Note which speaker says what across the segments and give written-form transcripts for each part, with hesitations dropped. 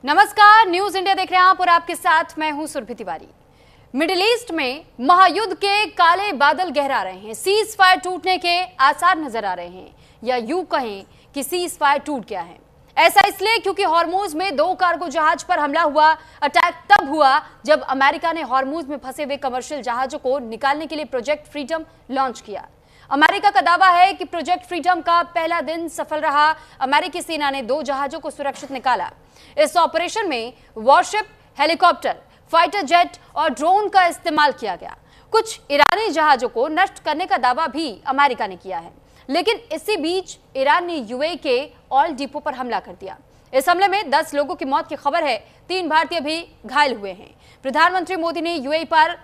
Speaker 1: नमस्कार, news India देख रहे हैं आप और आपके साथ मैं हूं सुरभि तिवारी। मिडिल ईस्ट में महायुद्ध के काले बादल गहरा रहे हैं। सीज फायर टूटने के आसार नजर आ रहे हैं, या यूं कहें कि सीज फायर टूट गया है। ऐसा इसलिए क्योंकि हॉर्मुज में 2 कार्गो जहाज पर हमला हुआ। अटैक तब हुआ जब अमेरिका ने हॉर्मुज में फंसे हुए कमर्शियल जहाजों को निकालने के लिए प्रोजेक्ट फ्रीडम लॉन्च किया। अमेरिका का दावा है कि प्रोजेक्ट फ्रीडम का पहला दिन सफल रहा। अमेरिकी सेना ने 2 जहाजों को सुरक्षित निकाला। इस ऑपरेशन में वॉरशिप, हेलीकॉप्टर, फाइटर जेट और ड्रोन का इस्तेमाल किया गया। कुछ ईरानी जहाजों को नष्ट करने का दावा भी अमेरिका ने किया है, लेकिन इसी बीच ईरान ने यूएई के ऑयल डिपो पर हमला कर दिया। इस हमले में 10 लोगों की मौत की खबर है। 3 भारतीय भी घायल हुए हैं। प्रधानमंत्री मोदी ने यूएई पर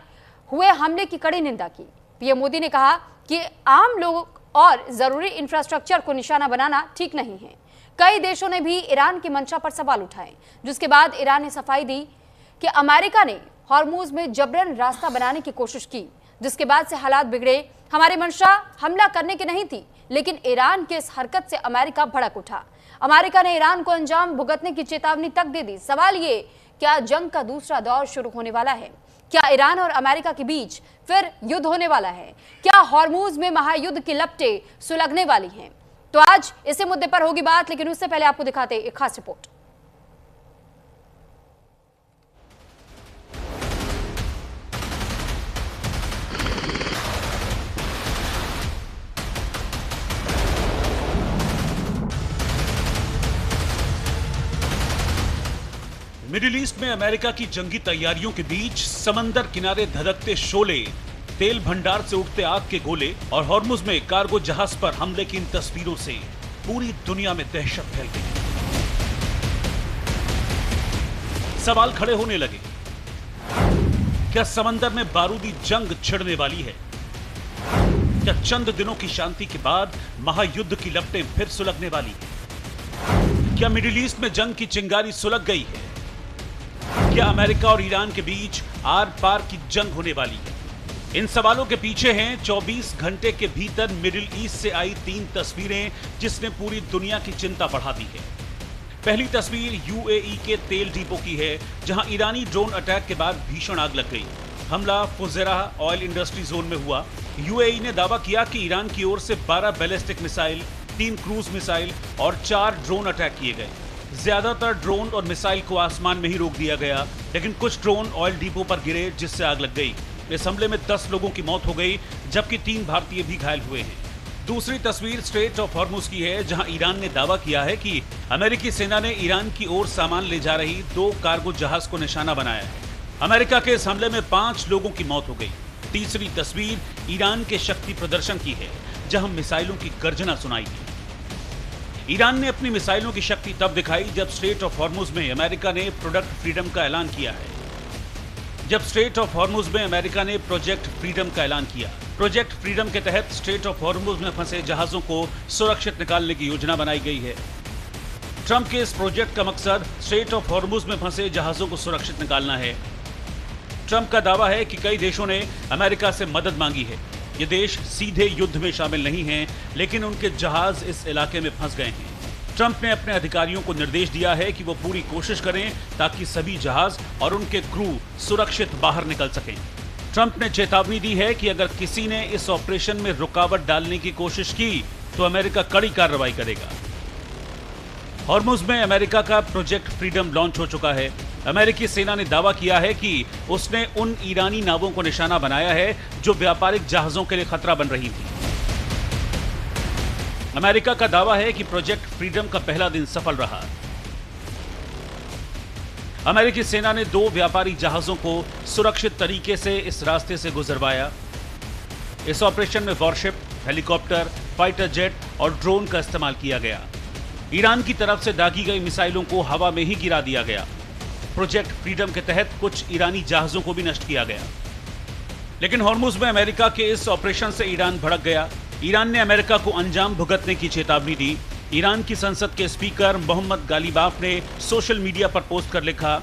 Speaker 1: हुए हमले की कड़ी निंदा की। पीएम मोदी ने कहा कि आम लोगों और जरूरी इंफ्रास्ट्रक्चर को निशाना बनाना ठीक नहीं है। कई देशों ने भी ईरान की मंशा पर सवाल उठाए, जिसके बाद ईरान ने सफाई दी कि अमेरिका ने हॉर्मुज में जबरन रास्ता बनाने की कोशिश की, जिसके बाद से हालात बिगड़े। हमारी मंशा हमला करने की नहीं थी, लेकिन ईरान के इस हरकत से अमेरिका भड़क उठा। अमेरिका ने ईरान को अंजाम भुगतने की चेतावनी तक दे दी। सवाल ये, क्या जंग का दूसरा दौर शुरू होने वाला है? क्या ईरान और अमेरिका के बीच फिर युद्ध होने वाला है? क्या हॉर्मुज में महायुद्ध की लपटें सुलगने वाली हैं? तो आज इसी मुद्दे पर होगी बात, लेकिन उससे पहले आपको दिखाते एक खास रिपोर्ट।
Speaker 2: मिडिल ईस्ट में अमेरिका की जंगी तैयारियों के बीच समंदर किनारे धधकते शोले, तेल भंडार से उठते आग के गोले और हॉर्मुज में कार्गो जहाज पर हमले की इन तस्वीरों से पूरी दुनिया में दहशत फैल गई। सवाल खड़े होने लगे, क्या समंदर में बारूदी जंग छिड़ने वाली है? क्या चंद दिनों की शांति के बाद महायुद्ध की लपटें फिर सुलगने वाली है? क्या मिडिल ईस्ट में जंग की चिंगारी सुलग गई है? क्या अमेरिका और ईरान के बीच आर पार की जंग होने वाली है? इन सवालों के पीछे हैं 24 घंटे के भीतर मिडिल ईस्ट से आई 3 तस्वीरें, जिसने पूरी दुनिया की चिंता बढ़ा दी है। पहली तस्वीर यूएई के तेल डिपो की है, जहां ईरानी ड्रोन अटैक के बाद भीषण आग लग गई। हमला फुजेराह ऑयल इंडस्ट्री जोन में हुआ। यूएई ने दावा किया कि ईरान की ओर से 12 बैलिस्टिक मिसाइल, 3 क्रूज मिसाइल और 4 ड्रोन अटैक किए गए। ज्यादातर ड्रोन और मिसाइल को आसमान में ही रोक दिया गया, लेकिन कुछ ड्रोन ऑयल डिपो पर गिरे, जिससे आग लग गई। इस हमले में 10 लोगों की मौत हो गई, जबकि 3 भारतीय भी घायल हुए हैं। दूसरी तस्वीर स्ट्रेट ऑफ हॉर्मुज की है, जहां ईरान ने दावा किया है कि अमेरिकी सेना ने ईरान की ओर सामान ले जा रही 2 कार्गो जहाज को निशाना बनाया है। अमेरिका के इस हमले में 5 लोगों की मौत हो गई। तीसरी तस्वीर ईरान के शक्ति प्रदर्शन की है, जहां मिसाइलों की गर्जना सुनाई दी। ईरान ने अपनी मिसाइलों की शक्ति तब दिखाई जब स्ट्रेट ऑफ हॉर्मुज में अमेरिका ने प्रोडक्ट फ्रीडम का ऐलान किया है। प्रोजेक्ट फ्रीडम के तहत स्ट्रेट ऑफ हॉर्मुज में फंसे जहाजों को सुरक्षित निकालने की योजना बनाई गई है। ट्रंप के इस प्रोजेक्ट का मकसद स्ट्रेट ऑफ हॉर्मुज में फंसे जहाजों को सुरक्षित निकालना है। ट्रंप का दावा है कि कई देशों ने अमेरिका से मदद मांगी है। ये देश सीधे युद्ध में शामिल नहीं हैं, लेकिन उनके जहाज इस इलाके में फंस गए हैं। ट्रंप ने अपने अधिकारियों को निर्देश दिया है कि वो पूरी कोशिश करें ताकि सभी जहाज और उनके क्रू सुरक्षित बाहर निकल सकें। ट्रंप ने चेतावनी दी है कि अगर किसी ने इस ऑपरेशन में रुकावट डालने की कोशिश की तो अमेरिका कड़ी कार्रवाई करेगा। हॉर्मुज में अमेरिका का प्रोजेक्ट फ्रीडम लॉन्च हो चुका है। अमेरिकी सेना ने दावा किया है कि उसने उन ईरानी नावों को निशाना बनाया है जो व्यापारिक जहाजों के लिए खतरा बन रही थी। अमेरिका का दावा है कि प्रोजेक्ट फ्रीडम का पहला दिन सफल रहा। अमेरिकी सेना ने 2 व्यापारी जहाजों को सुरक्षित तरीके से इस रास्ते से गुजरवाया। इस ऑपरेशन में वॉरशिप, हेलीकॉप्टर, फाइटर जेट और ड्रोन का इस्तेमाल किया गया। ईरान की तरफ से दागी गई मिसाइलों को हवा में ही गिरा दिया गया। प्रोजेक्ट फ्रीडम के तहत कुछ ईरानी जहाजों को भी नष्ट किया गया। लेकिन हॉर्मुज में अमेरिका के इस ऑपरेशन से ईरान भड़क गया। ईरान ने अमेरिका को अंजाम भुगतने की चेतावनी दी। ईरान की संसद के स्पीकर मोहम्मद गालिबाफ ने सोशल मीडिया पर पोस्ट कर लिखा,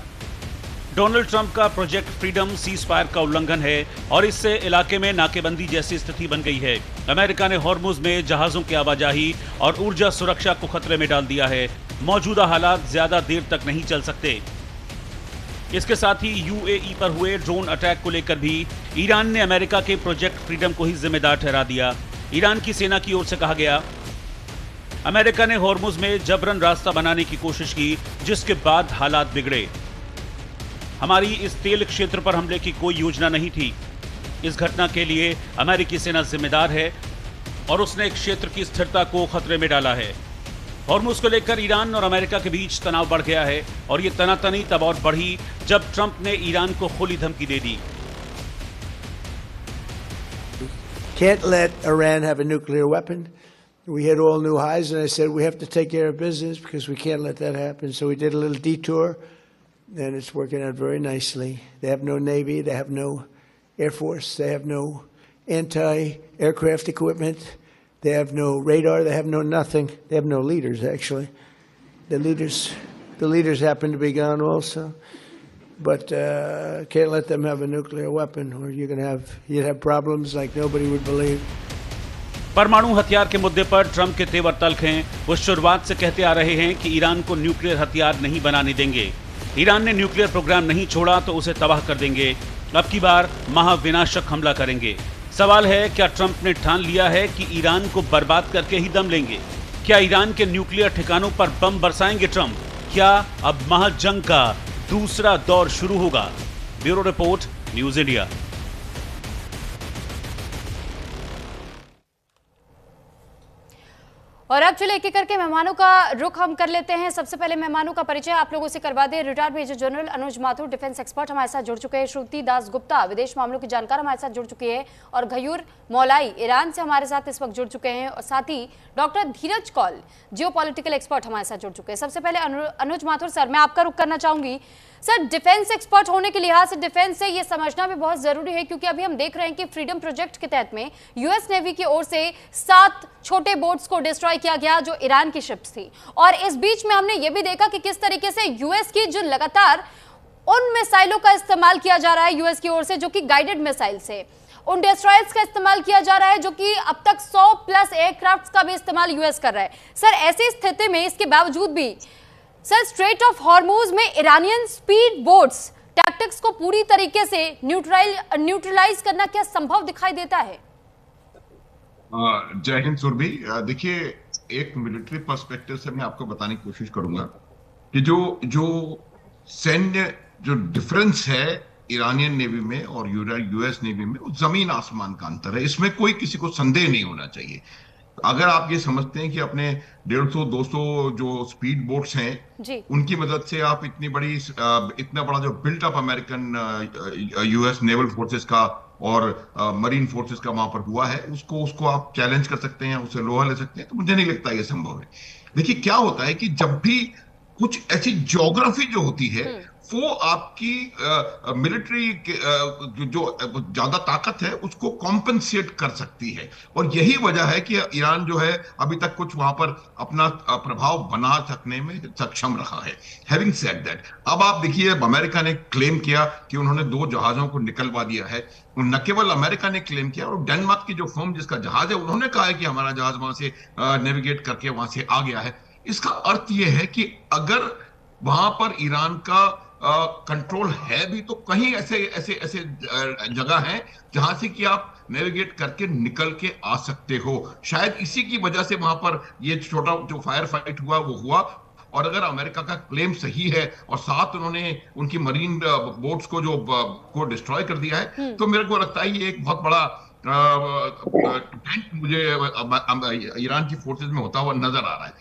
Speaker 2: डोनाल्ड ट्रंप का प्रोजेक्ट फ्रीडम सीज फायर का उल्लंघन है और इससे इलाके में नाकेबंदी जैसी स्थिति बन गई है। अमेरिका ने हॉर्मुज में जहाजों की आवाजाही और ऊर्जा सुरक्षा को खतरे में डाल दिया है। मौजूदा हालात ज्यादा देर तक नहीं चल सकते। इसके साथ ही यूएई पर हुए ड्रोन अटैक को लेकर भी ईरान ने अमेरिका के प्रोजेक्ट फ्रीडम को ही जिम्मेदार ठहरा दिया। ईरान की सेना की ओर से कहा गया, अमेरिका ने हॉर्मुज में जबरन रास्ता बनाने की कोशिश की, जिसके बाद हालात बिगड़े। हमारी इस तेल क्षेत्र पर हमले की कोई योजना नहीं थी। इस घटना के लिए अमेरिकी सेना जिम्मेदार है और उसने क्षेत्र की स्थिरता को खतरे में डाला है। हॉर्मुज को लेकर ईरान और अमेरिका के बीच तनाव बढ़ गया है और ये तनातनी तब और बढ़ी जब ट्रंप ने ईरान को खुली धमकी दे दी।
Speaker 3: Can't let Iran have a nuclear weapon. We hit all new highs, and I said we have to take care of business because we can't let that happen. So we did a little detour, and it's working out very nicely. They have no Navy, they have no Air Force, they have no anti-aircraft equipment, they have no radar, they have no nothing. They have no leaders, actually. The leaders happen to be gone also. But can't let them have a nuclear weapon, or you'd have problems like nobody would believe.
Speaker 2: परमाणु हथियार के मुद्दे पर Trump के तेवर तल्ख हैं। वो शुरुआत से कहते आ रहे हैं कि ईरान को न्यूक्लियर हथियार नहीं बनाने देंगे। ईरान ने न्यूक्लियर प्रोग्राम नहीं छोड़ा तो उसे तबाह कर देंगे। अब की बार महाविनाशक हमला करेंगे। सवाल है, क्या ट्रंप ने ठान लिया है कि ईरान को बर्बाद करके ही दम लेंगे? क्या ईरान के न्यूक्लियर ठिकानों पर बम बरसाएंगे ट्रंप? क्या अब महाजंग का दूसरा दौर शुरू होगा? Bureau report, news India.
Speaker 1: और अब चलिए एक एक करके मेहमानों का रुख हम कर लेते हैं। सबसे पहले मेहमानों का परिचय आप लोगों से करवा दें। रिटायर्ड मेजर जनरल अनुज माथुर, डिफेंस एक्सपर्ट हमारे साथ जुड़ चुके हैं। श्रुति दास गुप्ता, विदेश मामलों की जानकार हमारे साथ जुड़ चुकी है। और घयूर मौलाई, ईरान से हमारे साथ इस वक्त जुड़ चुके हैं। और साथ ही डॉक्टर धीरज कौल, जियोपॉलिटिकल एक्सपर्ट हमारे साथ जुड़ चुके हैं। सबसे पहले अनुज माथुर सर, मैं आपका रुख करना चाहूंगी। सर, डिफेंस एक्सपर्ट होने के लिहाज से डिफेंस से ये समझना भी बहुत जरूरी है, क्योंकि अभी हम देख रहे हैं कि फ्रीडम प्रोजेक्ट के तहत में यूएस नेवी की ओर से 7 छोटे बोट्स को डिस्ट्रॉय किया गया जो ईरान की शिप्स थी। और इस बीच में हमने ये भी देखा कि किस तरीके से यूएस की जो लगातार उन मिसाइलों का इस्तेमाल किया जा रहा है यूएस की ओर से, जो कि गाइडेड मिसाइल्स है, उन डिस्ट्रॉयर्स का इस्तेमाल किया जा रहा है, जो कि अब तक 100+ एयरक्राफ्ट्स का भी इस्तेमाल यूएस कर रहा है। सर, ऐसी स्थिति में इसके बावजूद भी सर, स्ट्रेट ऑफ हॉर्मुज में ईरानियन स्पीड बोट्स टैक्टिक्स को पूरी तरीके से न्यूट्रलाइज करना क्या संभव दिखाई देता है?
Speaker 4: जय हिंद सुरभि। देखिए, एक मिलिट्री पर्सपेक्टिव से मैं आपको बताने की कोशिश करूंगा कि जो सैन्य जो डिफरेंस है ईरानियन नेवी में और यूएस नेवी में, वो जमीन आसमान का अंतर है। इसमें कोई किसी को संदेह नहीं होना चाहिए। अगर आप ये समझते हैं कि अपने 150-200 जो स्पीड बोट्स हैं उनकी मदद से आप इतना बड़ा जो built up American US naval forces का और मरीन फोर्सेस का वहां पर हुआ है, उसको आप चैलेंज कर सकते हैं, उससे लोहा ले सकते हैं, तो मुझे नहीं लगता ये संभव है। देखिए, क्या होता है कि जब भी कुछ ऐसी ज्योग्राफी जो होती है वो आपकी मिलिट्री जो ज्यादा ताकत है उसको कॉम्पेंसेट कर सकती है। और यही वजह है कि ईरान जो है अभी तक कुछ वहां पर अपना प्रभाव बना सकने में सक्षम रहा है। हैविंग सेड दैट, अब आप देखिए, अमेरिका ने क्लेम किया कि उन्होंने 2 जहाजों को निकलवा दिया है। न केवल अमेरिका ने क्लेम किया, और डेनमार्क की जो फर्म जिसका जहाज है उन्होंने कहा है कि हमारा जहाज वहां से नेविगेट करके वहां से आ गया है। इसका अर्थ यह है कि अगर वहां पर ईरान का कंट्रोल है भी, तो कहीं ऐसे जगह हैं जहां से कि आप नेविगेट करके निकल के आ सकते हो। शायद इसी की वजह से वहां पर ये छोटा जो फायर फाइट हुआ वो हुआ। और अगर अमेरिका का क्लेम सही है और साथ उन्होंने उनकी मरीन बोट्स को डिस्ट्रॉय कर दिया है, तो मेरे को लगता है ये एक बहुत बड़ा मुझे ईरान की फोर्सेस में होता हुआ नजर आ रहा है।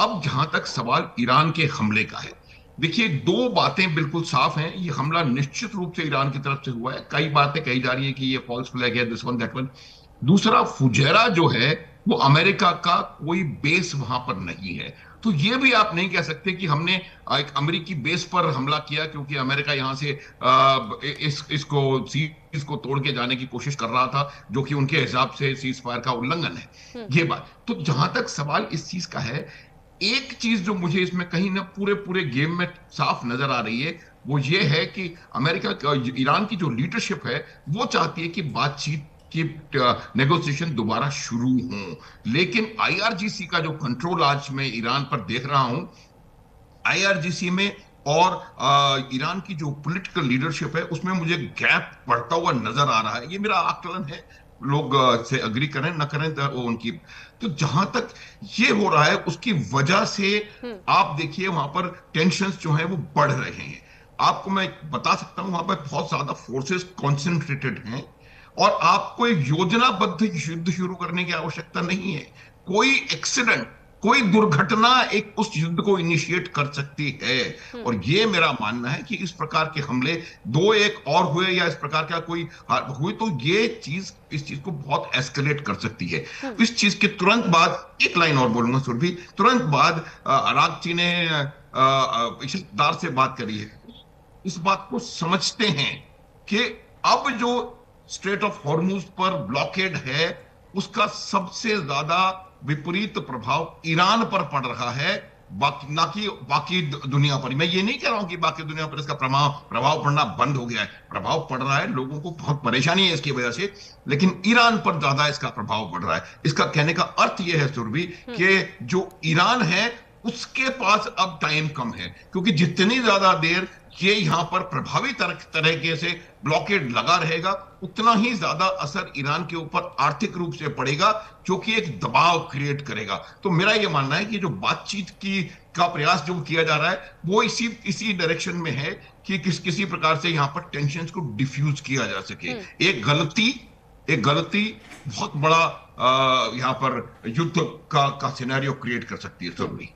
Speaker 4: अब जहां तक सवाल ईरान के हमले का है, देखिए, 2 बातें बिल्कुल साफ हैं। ये हमला निश्चित रूप से ईरान की तरफ से हुआ है। कई बातें कही जा रही है कि ये फॉल्स फ्लैग है, दिस वन दैट वन। दूसरा, फुजैरा जो है वो अमेरिका का कोई बेस वहां पर नहीं है। तो ये भी आप नहीं कह सकते कि हमने एक अमेरिकी बेस पर हमला किया क्योंकि अमेरिका यहां से इसको तोड़ के जाने की कोशिश कर रहा था, जो कि उनके हिसाब से सीज फायर का उल्लंघन है। ये बात तो जहां तक सवाल इस चीज का है, एक चीज जो मुझे इसमें कहीं ना पूरे गेम में साफ नजर आ रही है, वो ये है कि ईरान की जो लीडरशिप है वो चाहती है कि बातचीत की नेगोशिएशन दोबारा शुरू हो। लेकिन आईआरजीसी का जो कंट्रोल आज मैं ईरान पर देख रहा हूं, आईआरजीसी में और ईरान की जो पॉलिटिकल लीडरशिप है उसमें मुझे गैप बढ़ता हुआ नजर आ रहा है। ये मेरा आकलन है, लोग से अग्री करें ना करें तो वो उनकी। तो जहां तक ये हो रहा है उसकी वजह से आप देखिए वहां पर टेंशन्स जो है वो बढ़ रहे हैं। आपको मैं बता सकता हूं वहां पर बहुत ज्यादा फोर्सेस कॉन्सेंट्रेटेड हैं और आपको एक योजनाबद्ध युद्ध शुरू करने की आवश्यकता नहीं है। कोई एक्सीडेंट, कोई दुर्घटना एक उस युद्ध को इनिशिएट कर सकती है। और ये मेरा मानना है कि इस प्रकार के हमले दो एक और हुए या इस प्रकार का कोई हुए तो ये चीज इस चीज को बहुत एस्केलेट कर सकती है। इस चीज के तुरंत बाद एक लाइन और बोलूंगा सुरभि, तुरंत बाद अरागची ने इश्तेदार से बात करी है, इस बात को समझते हैं कि अब जो स्ट्रेट ऑफ हॉर्मुज पर ब्लॉकेड है उसका सबसे ज्यादा विपरीत प्रभाव ईरान पर पड़ रहा है, बाकी ना कि बाकी दुनिया पर। मैं ये नहीं कह रहा हूं कि बाकी दुनिया पर इसका प्रभाव पड़ना बंद हो गया है, प्रभाव पड़ रहा है, लोगों को बहुत परेशानी है इसकी वजह से, लेकिन ईरान पर ज्यादा इसका प्रभाव पड़ रहा है। इसका कहने का अर्थ यह है सुरभि कि जो ईरान है उसके पास अब टाइम कम है, क्योंकि जितनी ज्यादा देर ये यहां पर प्रभावी तरीके से ब्लॉकेड लगा रहेगा उतना ही ज्यादा असर ईरान के ऊपर आर्थिक रूप से पड़ेगा, जो कि एक दबाव क्रिएट करेगा। तो मेरा यह मानना है कि जो बातचीत का प्रयास जो किया जा रहा है वो इसी डायरेक्शन में है कि किसी प्रकार से यहां पर टेंशन को डिफ्यूज किया जा सके। एक गलती बहुत बड़ा यहां पर युद्ध का सिनेरियो क्रिएट कर सकती है सभी।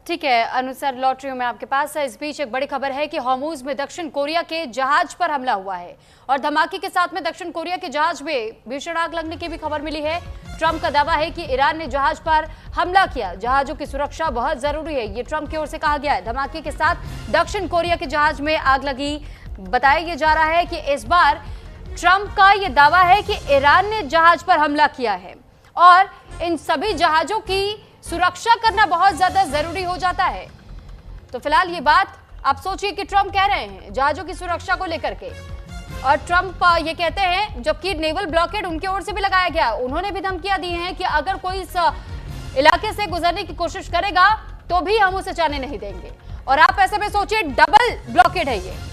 Speaker 1: ठीक है अनुसार, लौट रही हूं मैं आपके पास। इस बीच एक बड़ी खबर है कि हॉर्मुज में दक्षिण कोरिया के जहाज पर हमला हुआ है और धमाके के साथ में दक्षिण कोरिया के जहाज में भीषण आग लगने की भी खबर मिली है। ट्रंप का दावा है कि ईरान ने जहाज पर हमला किया, जहाजों की सुरक्षा बहुत जरूरी है, ये ट्रंप की ओर से कहा गया है। धमाके के साथ दक्षिण कोरिया के जहाज में आग लगी। बताया जा रहा है कि इस बार ट्रंप का यह दावा है कि ईरान ने जहाज पर हमला किया है और इन सभी जहाजों की सुरक्षा करना बहुत ज्यादा जरूरी हो जाता है। तो फिलहाल ये बात आप सोचिए कि ट्रंप कह रहे हैं जहाजों की सुरक्षा को लेकर के, और ट्रंप ये कहते हैं, जबकि नेवल ब्लॉकेड उनकी ओर से भी लगाया गया, उन्होंने भी धमकियां दी हैं कि अगर कोई इस इलाके से गुजरने की कोशिश करेगा तो भी हम उसे जाने नहीं देंगे। और आप ऐसे में सोचिए डबल ब्लॉकेड है ये।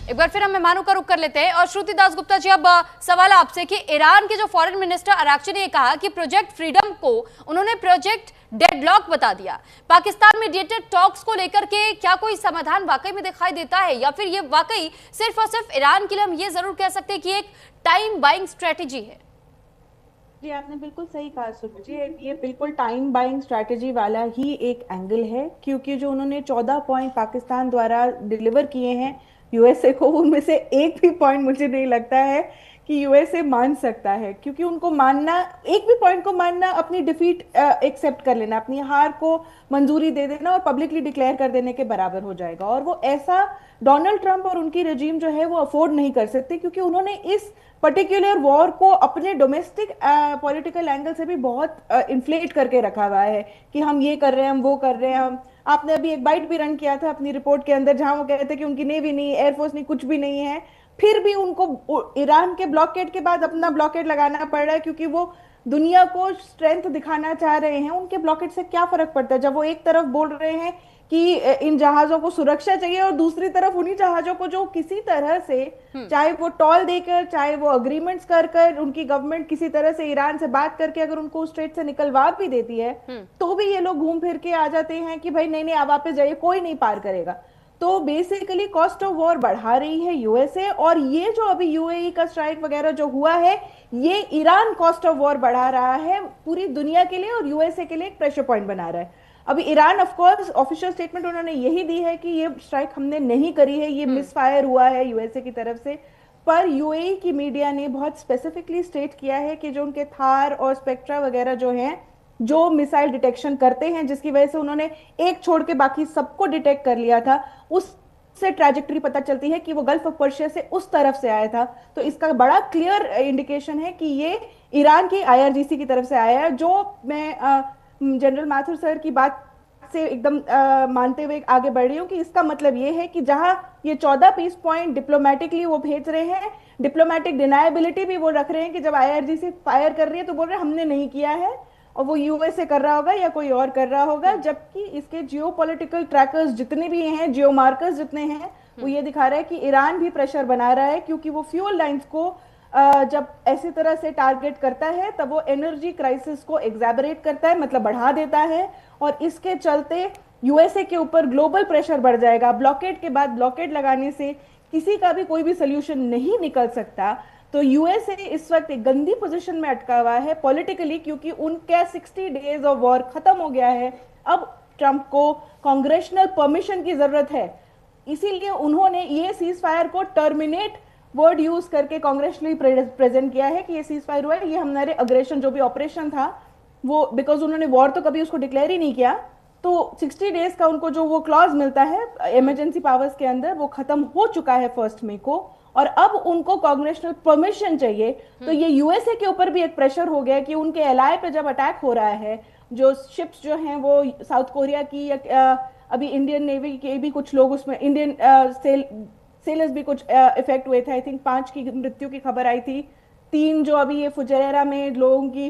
Speaker 1: एक बार फिर हम मेहमानों का रुख कर लेते हैं और श्रुति दास गुप्ता जी, अब सवाल आपसे कि ईरान के जो फॉरेन मिनिस्टर अरागची ने कहा कि प्रोजेक्ट फ्रीडम को उन्होंने प्रोजेक्ट डेडलॉक बता दिया। पाकिस्तान मीडिएटेड टॉक्स को लेकर के क्या कोई समाधान वाकई में दिखाई देता है या फिर ये वाकई सिर्फ और सिर्फ ईरान के लिए हम ये जरूर कह सकते हैं कि एक टाइम बाइंग स्ट्रेटेजी है?
Speaker 5: जी आपने बिल्कुल सही कहा सुरभि जी, ये बिल्कुल टाइम बाइंग स्ट्रैटेजी वाला ही एक एंगल है, क्योंकि जो उन्होंने 14 पॉइंट पाकिस्तान द्वारा डिलीवर किए हैं यूएसए को, उनमें से एक भी पॉइंट मुझे नहीं लगता है कि यूएसए मान सकता है, क्योंकि उनको मानना, एक भी पॉइंट को मानना अपनी डिफीट एक्सेप्ट कर लेना, अपनी हार को मंजूरी दे देना और पब्लिकली डिक्लेयर कर देने के बराबर हो जाएगा। और वो ऐसा डोनाल्ड ट्रंप और उनकी रजीम जो है वो अफोर्ड नहीं कर सकते, क्योंकि उन्होंने इस पर्टिकुलर वॉर को अपने डोमेस्टिक पॉलिटिकल एंगल से भी बहुत इन्फ्लेट करके रखा हुआ है कि हम ये कर रहे हैं, हम वो कर रहे हैं। हम आपने अभी एक बाइट भी रन किया था अपनी रिपोर्ट के अंदर जहां वो कहते हैं कि उनकी नेवी नहीं, एयरफोर्स नहीं, कुछ भी नहीं है, फिर भी उनको ईरान के ब्लॉकेड के बाद अपना ब्लॉकेड लगाना पड़ रहा है, क्योंकि वो दुनिया को स्ट्रेंथ दिखाना चाह रहे हैं। उनके ब्लॉकेड से क्या फर्क पड़ता है जब वो एक तरफ बोल रहे हैं कि इन जहाजों को सुरक्षा चाहिए और दूसरी तरफ उन्हीं जहाजों को जो किसी तरह से, चाहे वो टॉल देकर, चाहे वो अग्रीमेंट्स कर कर, उनकी गवर्नमेंट किसी तरह से ईरान से बात करके अगर उनको उस स्ट्रेट से निकलवा भी देती है तो भी ये लोग घूम फिर के आ जाते हैं कि भाई नहीं नहीं आप वापस जाइए, कोई नहीं पार करेगा। तो बेसिकली कॉस्ट ऑफ वॉर बढ़ा रही है यूएसए, और ये जो अभी यूएई का स्ट्राइक वगैरह जो हुआ है, ये ईरान कॉस्ट ऑफ वॉर बढ़ा रहा है पूरी दुनिया के लिए और यूएसए के लिए एक प्रेशर पॉइंट बना रहा है। अभी Iran of course official statement उन्होंने यही दी है कि ये स्ट्राइक हमने नहीं करी है, ये मिसफायर हुआ है यूएसए की तरफ से, पर यूएई की मीडिया ने बहुत स्पेसिफिकली स्टेट किया है कि जो उनके थार और स्पेक्ट्रा वगैरह जो हैं, जो मिसाइल डिटेक्शन करते हैं, जिसकी वजह से उन्होंने एक छोड़ के बाकी सबको डिटेक्ट कर लिया था, उससे ट्रैजेक्टरी पता चलती है कि वो गल्फ ऑफ पर्शिया से उस तरफ से आया था। तो इसका बड़ा क्लियर इंडिकेशन है कि ये ईरान की आईआरजीसी की तरफ से आया है, जो मैं जनरल माथुर सर की बात से एकदम मानते हुए आगे बढ़ रही हूँ कि इसका मतलब ये है कि जहां ये 14 पीस पॉइंट डिप्लोमेटिकली वो भेज रहे हैं, डिप्लोमेटिक डिनायबिलिटी भी वो रख रहे हैं कि जब आईआरजीसी फायर कर रही है तो बोल रहे हैं हमने नहीं किया है, और वो यूएसए कर रहा होगा या कोई और कर रहा होगा, जबकि इसके जियोपॉलिटिकल ट्रैकर्स जितने भी हैं, जियो मार्कर्स जितने हैं, वो ये दिखा रहा है कि ईरान भी प्रेशर बना रहा है, क्योंकि वो फ्यूल लाइंस को जब ऐसी तरह से टारगेट करता है तब वो एनर्जी क्राइसिस को एग्जैबरेट करता है, मतलब बढ़ा देता है, और इसके चलते यूएसए के ऊपर ग्लोबल प्रेशर बढ़ जाएगा। ब्लॉकेड के बाद ब्लॉकेड लगाने से किसी का भी कोई भी सोल्यूशन नहीं निकल सकता। तो यूएसए इस वक्त एक गंदी पोजीशन में अटका हुआ है पॉलिटिकली, क्योंकि उनका 60 डेज ऑफ वॉर खत्म हो गया है। अब ट्रंप को कांग्रेशनल परमिशन की जरूरत है, इसीलिए उन्होंने ये सीज फायर को टर्मिनेट वर्ड यूज करके कांग्रेशनली प्रेजेंट किया है कि ये सीज फायर हुआ है, ये हमारे अग्रेशन जो भी ऑपरेशन था वो, बिकॉज उन्होंने वॉर तो कभी उसको डिक्लेयर ही नहीं किया, तो 60 डेज का उनको जो वो क्लॉज मिलता है इमरजेंसी पावर्स के अंदर वो खत्म हो चुका है 1 मई को, और अब उनको कांग्रेशनल परमिशन चाहिए। तो ये यूएसए के ऊपर भी एक प्रेशर हो गया कि उनके एलाय पे जब अटैक हो रहा है, जो शिप्स जो हैं वो साउथ कोरिया की या अभी इंडियन नेवी के भी कुछ लोग उसमें, इंडियन सेलर्स भी कुछ इफेक्ट हुए थे। आई थिंक 5 की मृत्यु की खबर आई थी, 3 जो अभी ये फुजेरा में लोगों की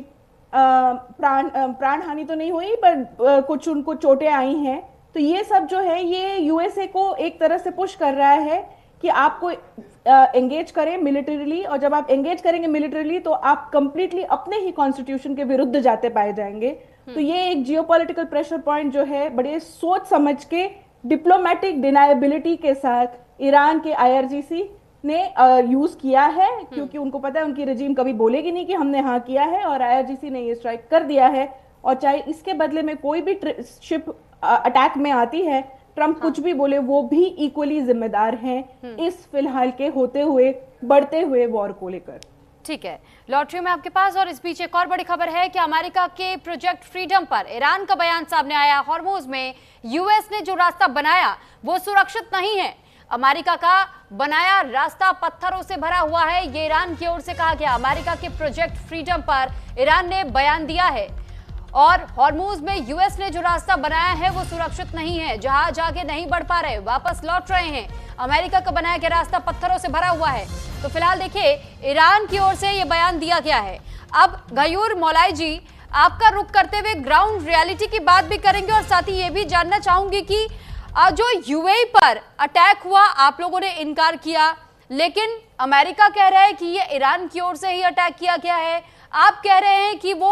Speaker 5: प्राण हानि तो नहीं हुई, पर कुछ उनको चोटें आई हैं। तो ये सब जो है ये यूएसए को एक तरह से पुश कर रहा है कि आपको एंगेज करें मिलिटरीली, और जब आप एंगेज करेंगे मिलिटरीली तो आप कंप्लीटली अपने ही कॉन्स्टिट्यूशन के विरुद्ध जाते पाए जाएंगे। तो ये एक जियोपॉलिटिकल प्रेशर पॉइंट जो है बड़े सोच समझ के डिप्लोमेटिक डिनायबिलिटी के साथ ईरान के आईआरजीसी ने यूज किया है, क्योंकि उनको पता है उनकी रजीम कभी बोलेगी नहीं कि हमने हाँ किया है, और आईआरजीसी ने ये स्ट्राइक कर दिया है। और चाहे इसके बदले में कोई भी शिप अटैक में आती है, ट्रंप कुछ भी बोले, वो भी इक्वली जिम्मेदार हैं इस फिलहाल के होते हुए बढ़ते हुए वॉर को लेकर।
Speaker 1: ठीक है, लॉटरी में आपके पास। और इस बीच एक और बड़ी खबर है कि अमेरिका के प्रोजेक्ट फ्रीडम पर ईरान का बयान सामने आया। हॉर्मुज में यूएस ने जो रास्ता बनाया वो सुरक्षित नहीं है। अमेरिका का बनाया रास्ता पत्थरों से भरा हुआ है, ये ईरान की ओर से कहा गया। अमेरिका के प्रोजेक्ट फ्रीडम पर ईरान ने बयान दिया है, और हॉर्मुज में यूएस ने जो रास्ता बनाया है वो सुरक्षित नहीं है। जहाज आगे नहीं बढ़ पा रहे, वापस लौट रहे हैं। अमेरिका का बनाया गया रास्ता पत्थरों से भरा हुआ है। तो फिलहाल देखिए, ईरान की ओर से ये बयान दिया गया है। अब गयूर मौलाई जी, आपका रुख करते हुए ग्राउंड रियलिटी की बात भी करेंगे, और साथ ही ये भी जानना चाहूंगी कि जो यूएई पर अटैक हुआ, आप लोगों ने इनकार किया, लेकिन अमेरिका कह रहा है कि ये ईरान की ओर से ही अटैक किया गया है। आप कह रहे हैं कि वो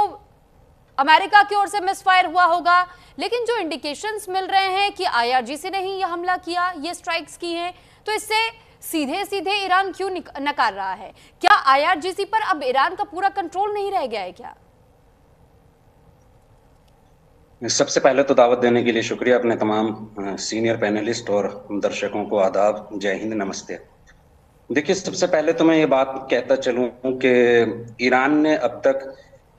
Speaker 1: अमेरिका की ओर से मिसफायर हुआ होगा, लेकिन जो इंडिकेशंस मिल रहे हैं कि आईआरजीसी ने ही ये हमला किया, ये स्ट्राइक्स की हैं, तो इससे सीधे सीधे ईरान क्यों नकार रहा है? क्या आईआरजीसी पर अब ईरान का पूरा कंट्रोल नहीं रह गया है क्या?
Speaker 6: सबसे पहले तो दावत देने के लिए शुक्रिया। अपने तमाम सीनियर पैनलिस्ट और दर्शकों को आदाब, जय हिंद, नमस्ते। देखिए, सबसे पहले तो मैं ये बात कहता चलूं कि ईरान ने अब तक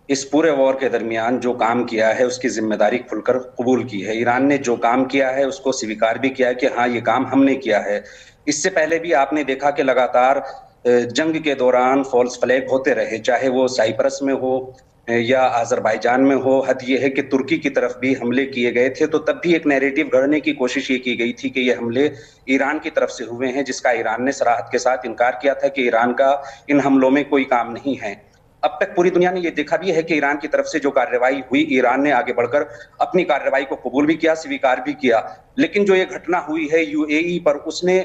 Speaker 6: इस पूरे वॉर के दरमियान जो काम किया है उसकी जिम्मेदारी खुलकर कबूल की है। ईरान ने जो काम किया है उसको स्वीकार भी किया है कि हाँ, ये काम हमने किया है। इससे पहले भी आपने देखा कि लगातार जंग के दौरान फॉल्स फ्लैग होते रहे, चाहे वो साइप्रस में हो या अजरबैजान में हो। हद ये है कि तुर्की की तरफ भी हमले किए गए थे, तो तब भी एक नैरेटिव गढ़ने की कोशिश ये की गई थी कि ये हमले ईरान की तरफ से हुए हैं, जिसका ईरान ने सराहत के साथ इनकार किया था कि ईरान का इन हमलों में कोई काम नहीं है। अब तक पूरी दुनिया ने ये देखा भी है कि ईरान की तरफ से जो कार्रवाई हुई, ईरान ने आगे बढ़कर अपनी कार्रवाई को कबूल भी किया, स्वीकार भी किया। लेकिन जो ये घटना हुई है यूएई पर, उसने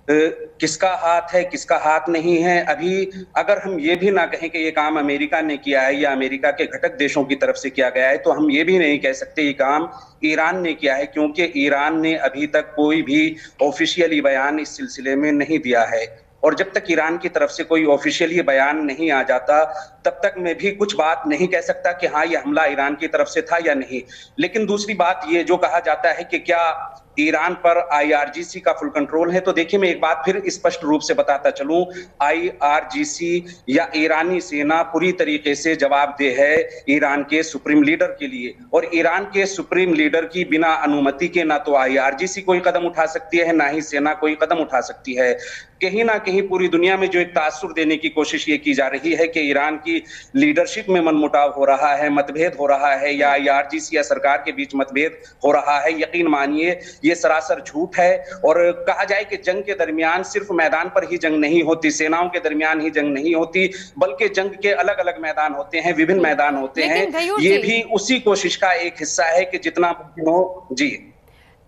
Speaker 6: किसका हाथ है किसका हाथ नहीं है, अभी अगर हम ये भी ना कहें कि ये काम अमेरिका ने किया है या अमेरिका के घटक देशों की तरफ से किया गया है, तो हम ये भी नहीं कह सकते ये काम ईरान ने किया है, क्योंकि ईरान ने अभी तक कोई भी ऑफिशियली बयान इस सिलसिले में नहीं दिया है। और जब तक ईरान की तरफ से कोई ऑफिशियली बयान नहीं आ जाता, तब तक मैं भी कुछ बात नहीं कह सकता कि हाँ, ये हमला ईरान की तरफ से था या नहीं। लेकिन दूसरी बात ये जो कहा जाता है कि क्या ईरान पर आईआरजीसी का फुल कंट्रोल है, तो देखिए मैं एक बात फिर स्पष्ट रूप से बताता चलूं, आईआरजीसी या ईरानी सेना पूरी तरीके से जवाबदेह है ईरान के सुप्रीम लीडर के लिए, और ईरान के सुप्रीम लीडर की बिना अनुमति के ना तो आईआरजीसी कोई कदम उठा सकती है, ना ही सेना कोई कदम उठा सकती है। कहीं ना कहीं पूरी दुनिया में जो एक तासुर देने की कोशिश ये की जा रही है कि ईरान की लीडरशिप में मनमुटाव हो रहा है, मतभेद हो रहा है, या आईआरजीसी या सरकार के बीच मतभेद हो रहा है, यकीन मानिए ये ये सरासर झूठ है। और कहा जाए कि जंग के दरमियान सिर्फ मैदान पर ही जंग नहीं होती, सेनाओं के दरमियान ही जंग नहीं होती, बल्कि जंग के अलग अलग मैदान होते हैं, विभिन्न मैदान होते हैं। ये भी उसी कोशिश का एक हिस्सा है कि जितना हो। जी,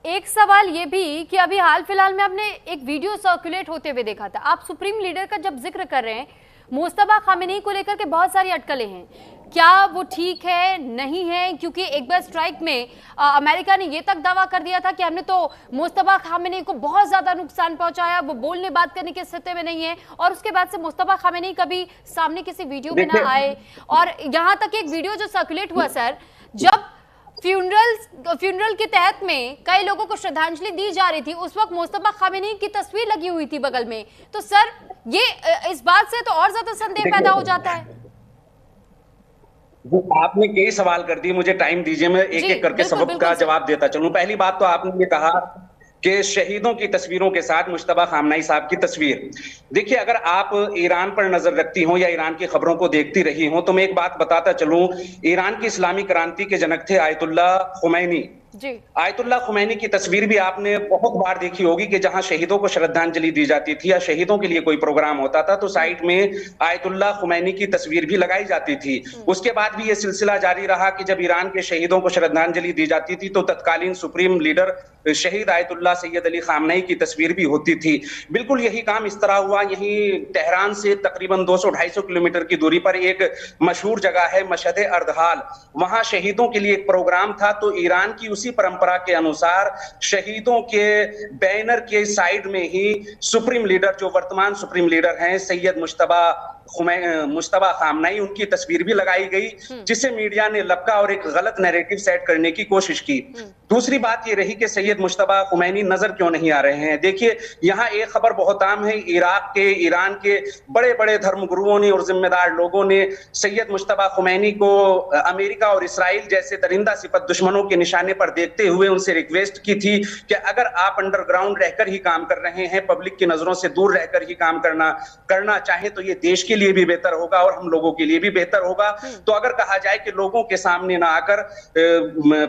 Speaker 1: एक सवाल ये भी कि अभी हाल फिलहाल में आपने एक वीडियो सर्कुलेट होते हुए देखा था, आप सुप्रीम लीडर का जब जिक्र कर रहे हैं, मुस्तफा खामेनी को लेकर के बहुत सारी अटकलें हैं, क्या वो ठीक है नहीं है? क्योंकि एक बार स्ट्राइक में अमेरिका ने ये तक दावा कर दिया था कि हमने तो मुस्तफा खामेनी को बहुत ज्यादा नुकसान पहुंचाया, वो बोलने बात करने की स्थिति में नहीं है, और उसके बाद से मुस्तफा खामेनी कभी सामने किसी वीडियो में ना आए। और यहाँ तक एक वीडियो जो सर्कुलेट हुआ सर, जब फ्यूनरल के तहत में कई लोगों को श्रद्धांजलि दी जा रही थी, उस वक्त मुस्तफा खामेनी की तस्वीर लगी हुई थी बगल में, तो सर ये इस बात से तो और ज्यादा संदेह पैदा हो जाता है।
Speaker 6: आपने कई सवाल कर दिए, मुझे टाइम दीजिए, मैं एक एक करके सबका जवाब देता चलूं। पहली बात तो आपने ये कहा कि शहीदों की तस्वीरों के साथ मुश्तबा खामनाई साहब की तस्वीर। देखिए, अगर आप ईरान पर नजर रखती हो या ईरान की खबरों को देखती रही हो, तो मैं एक बात बताता चलूं, ईरान की इस्लामी क्रांति के जनक थे आयतुल्लाह खुमैनी। आयतुल्लाह खुमैनी की तस्वीर भी आपने बहुत बार देखी होगी कि जहां शहीदों को श्रद्धांजलि दी जाती थी या शहीदों के लिए कोई प्रोग्राम होता था तो साइड में आयतुल्लाह खुमैनी की तस्वीर भी लगाई जाती थी। उसके बाद भी यह सिलसिला जारी रहा कि जब ईरान के शहीदों को श्रद्धांजलि दी जाती थी तो तत्कालीन सुप्रीम लीडर शहीद आयतुल्लाह सैयद अली खामनेई की तस्वीर भी होती थी। बिल्कुल यही काम इस तरह हुआ, यही तेहरान से तकरीबन 200-250 किलोमीटर की दूरी पर एक मशहूर जगह है मशहद अर्दहाल, वहां शहीदों के लिए एक प्रोग्राम था, तो ईरान की उसी परंपरा के अनुसार शहीदों के बैनर के साइड में ही सुप्रीम लीडर, जो वर्तमान सुप्रीम लीडर हैं सैयद मुश्तबा खामनेई, उनकी तस्वीर भी लगाई गई, जिसे मीडिया ने लपका और एक गलत नैरेटिव सेट करने की कोशिश की। दूसरी बात ये रही कि सैयद मुश्तबा खुमैनी नजर क्यों नहीं आ रहे हैं। देखिए, यहाँ एक खबर बहुत आम है, इराक के, ईरान के बड़े बड़े धर्मगुरुओं ने और जिम्मेदार लोगों ने सैयद मुश्तबा खुमैनी को अमेरिका और इसराइल जैसे दरिंदा सिपत दुश्मनों के निशाने पर देखते हुए उनसे रिक्वेस्ट की थी कि अगर आप अंडरग्राउंड रहकर ही काम कर रहे हैं, पब्लिक की नजरों से दूर रहकर ही काम करना चाहे तो ये देश के लिए भी बेहतर होगा और हम लोगों के लिए भी बेहतर होगा। तो अगर कहा जाए कि लोगों के सामने ना आकर,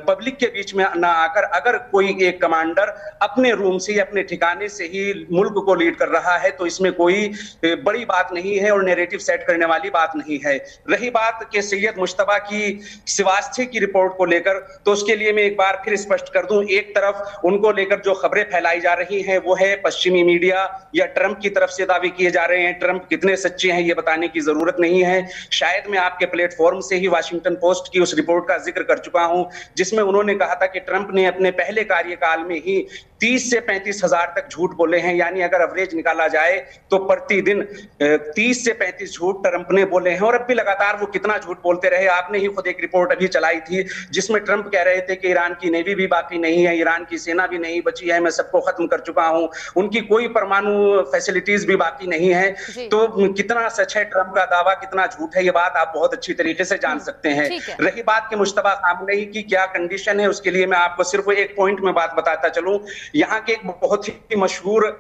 Speaker 6: पब्लिक के बीच में ना आकर, अगर कोई एक कमांडर अपने रूम से अपने ठिकाने से ही मुल्क को लीड कर रहा है तो इसमें कोई बड़ी बात नहीं है और नैरेटिव सेट करने वाली बात नहीं है। रही बात कि सैयद मुश्तबा की स्वास्थ्य की रिपोर्ट को लेकर, तो उसके लिए मैं एक बार फिर स्पष्ट कर दूं, एक तरफ उनको लेकर जो खबरें फैलाई जा रही हैं वो है पश्चिमी मीडिया या ट्रंप की तरफ से दावे किए जा रहे हैं। ट्रंप कितने सच्चे हैं ये बताने की जरूरत नहीं है। शायद मैं आपके प्लेटफॉर्म से ही वाशिंगटन पोस्ट की उस रिपोर्ट का जिक्र कर चुका हूं जिसमें उन्होंने कहा था कि ट्रंप ने अपने पहले कार्यकाल में ही 30 से 35 हजार तक झूठ बोले हैं। यानी अगर एवरेज निकाला जाए तो प्रतिदिन 30 से 35 झूठ ट्रंप ने बोले हैं। और अब भी लगातार वो कितना झूठ बोलते रहे। आपने ही खुद एक रिपोर्ट अभी चलाई थी जिसमें ट्रंप कह रहे थे कि ईरान की नेवी भी बाकी नहीं है, ईरान की सेना भी नहीं बची है, मैं सबको खत्म कर चुका हूं, उनकी कोई परमाणु फैसिलिटीज भी बाकी नहीं है। तो कितना सच है ट्रंप का दावा, कितना झूठ है, ये बात आप बहुत अच्छी तरीके से जान सकते हैं। रही बात कि मुश्तबा खामनेई की क्या कंडीशन है, उसके लिए मैं आपको सिर्फ एक पॉइंट में बात बताता चलूं। यहाँ के एक बहुत ही मशहूर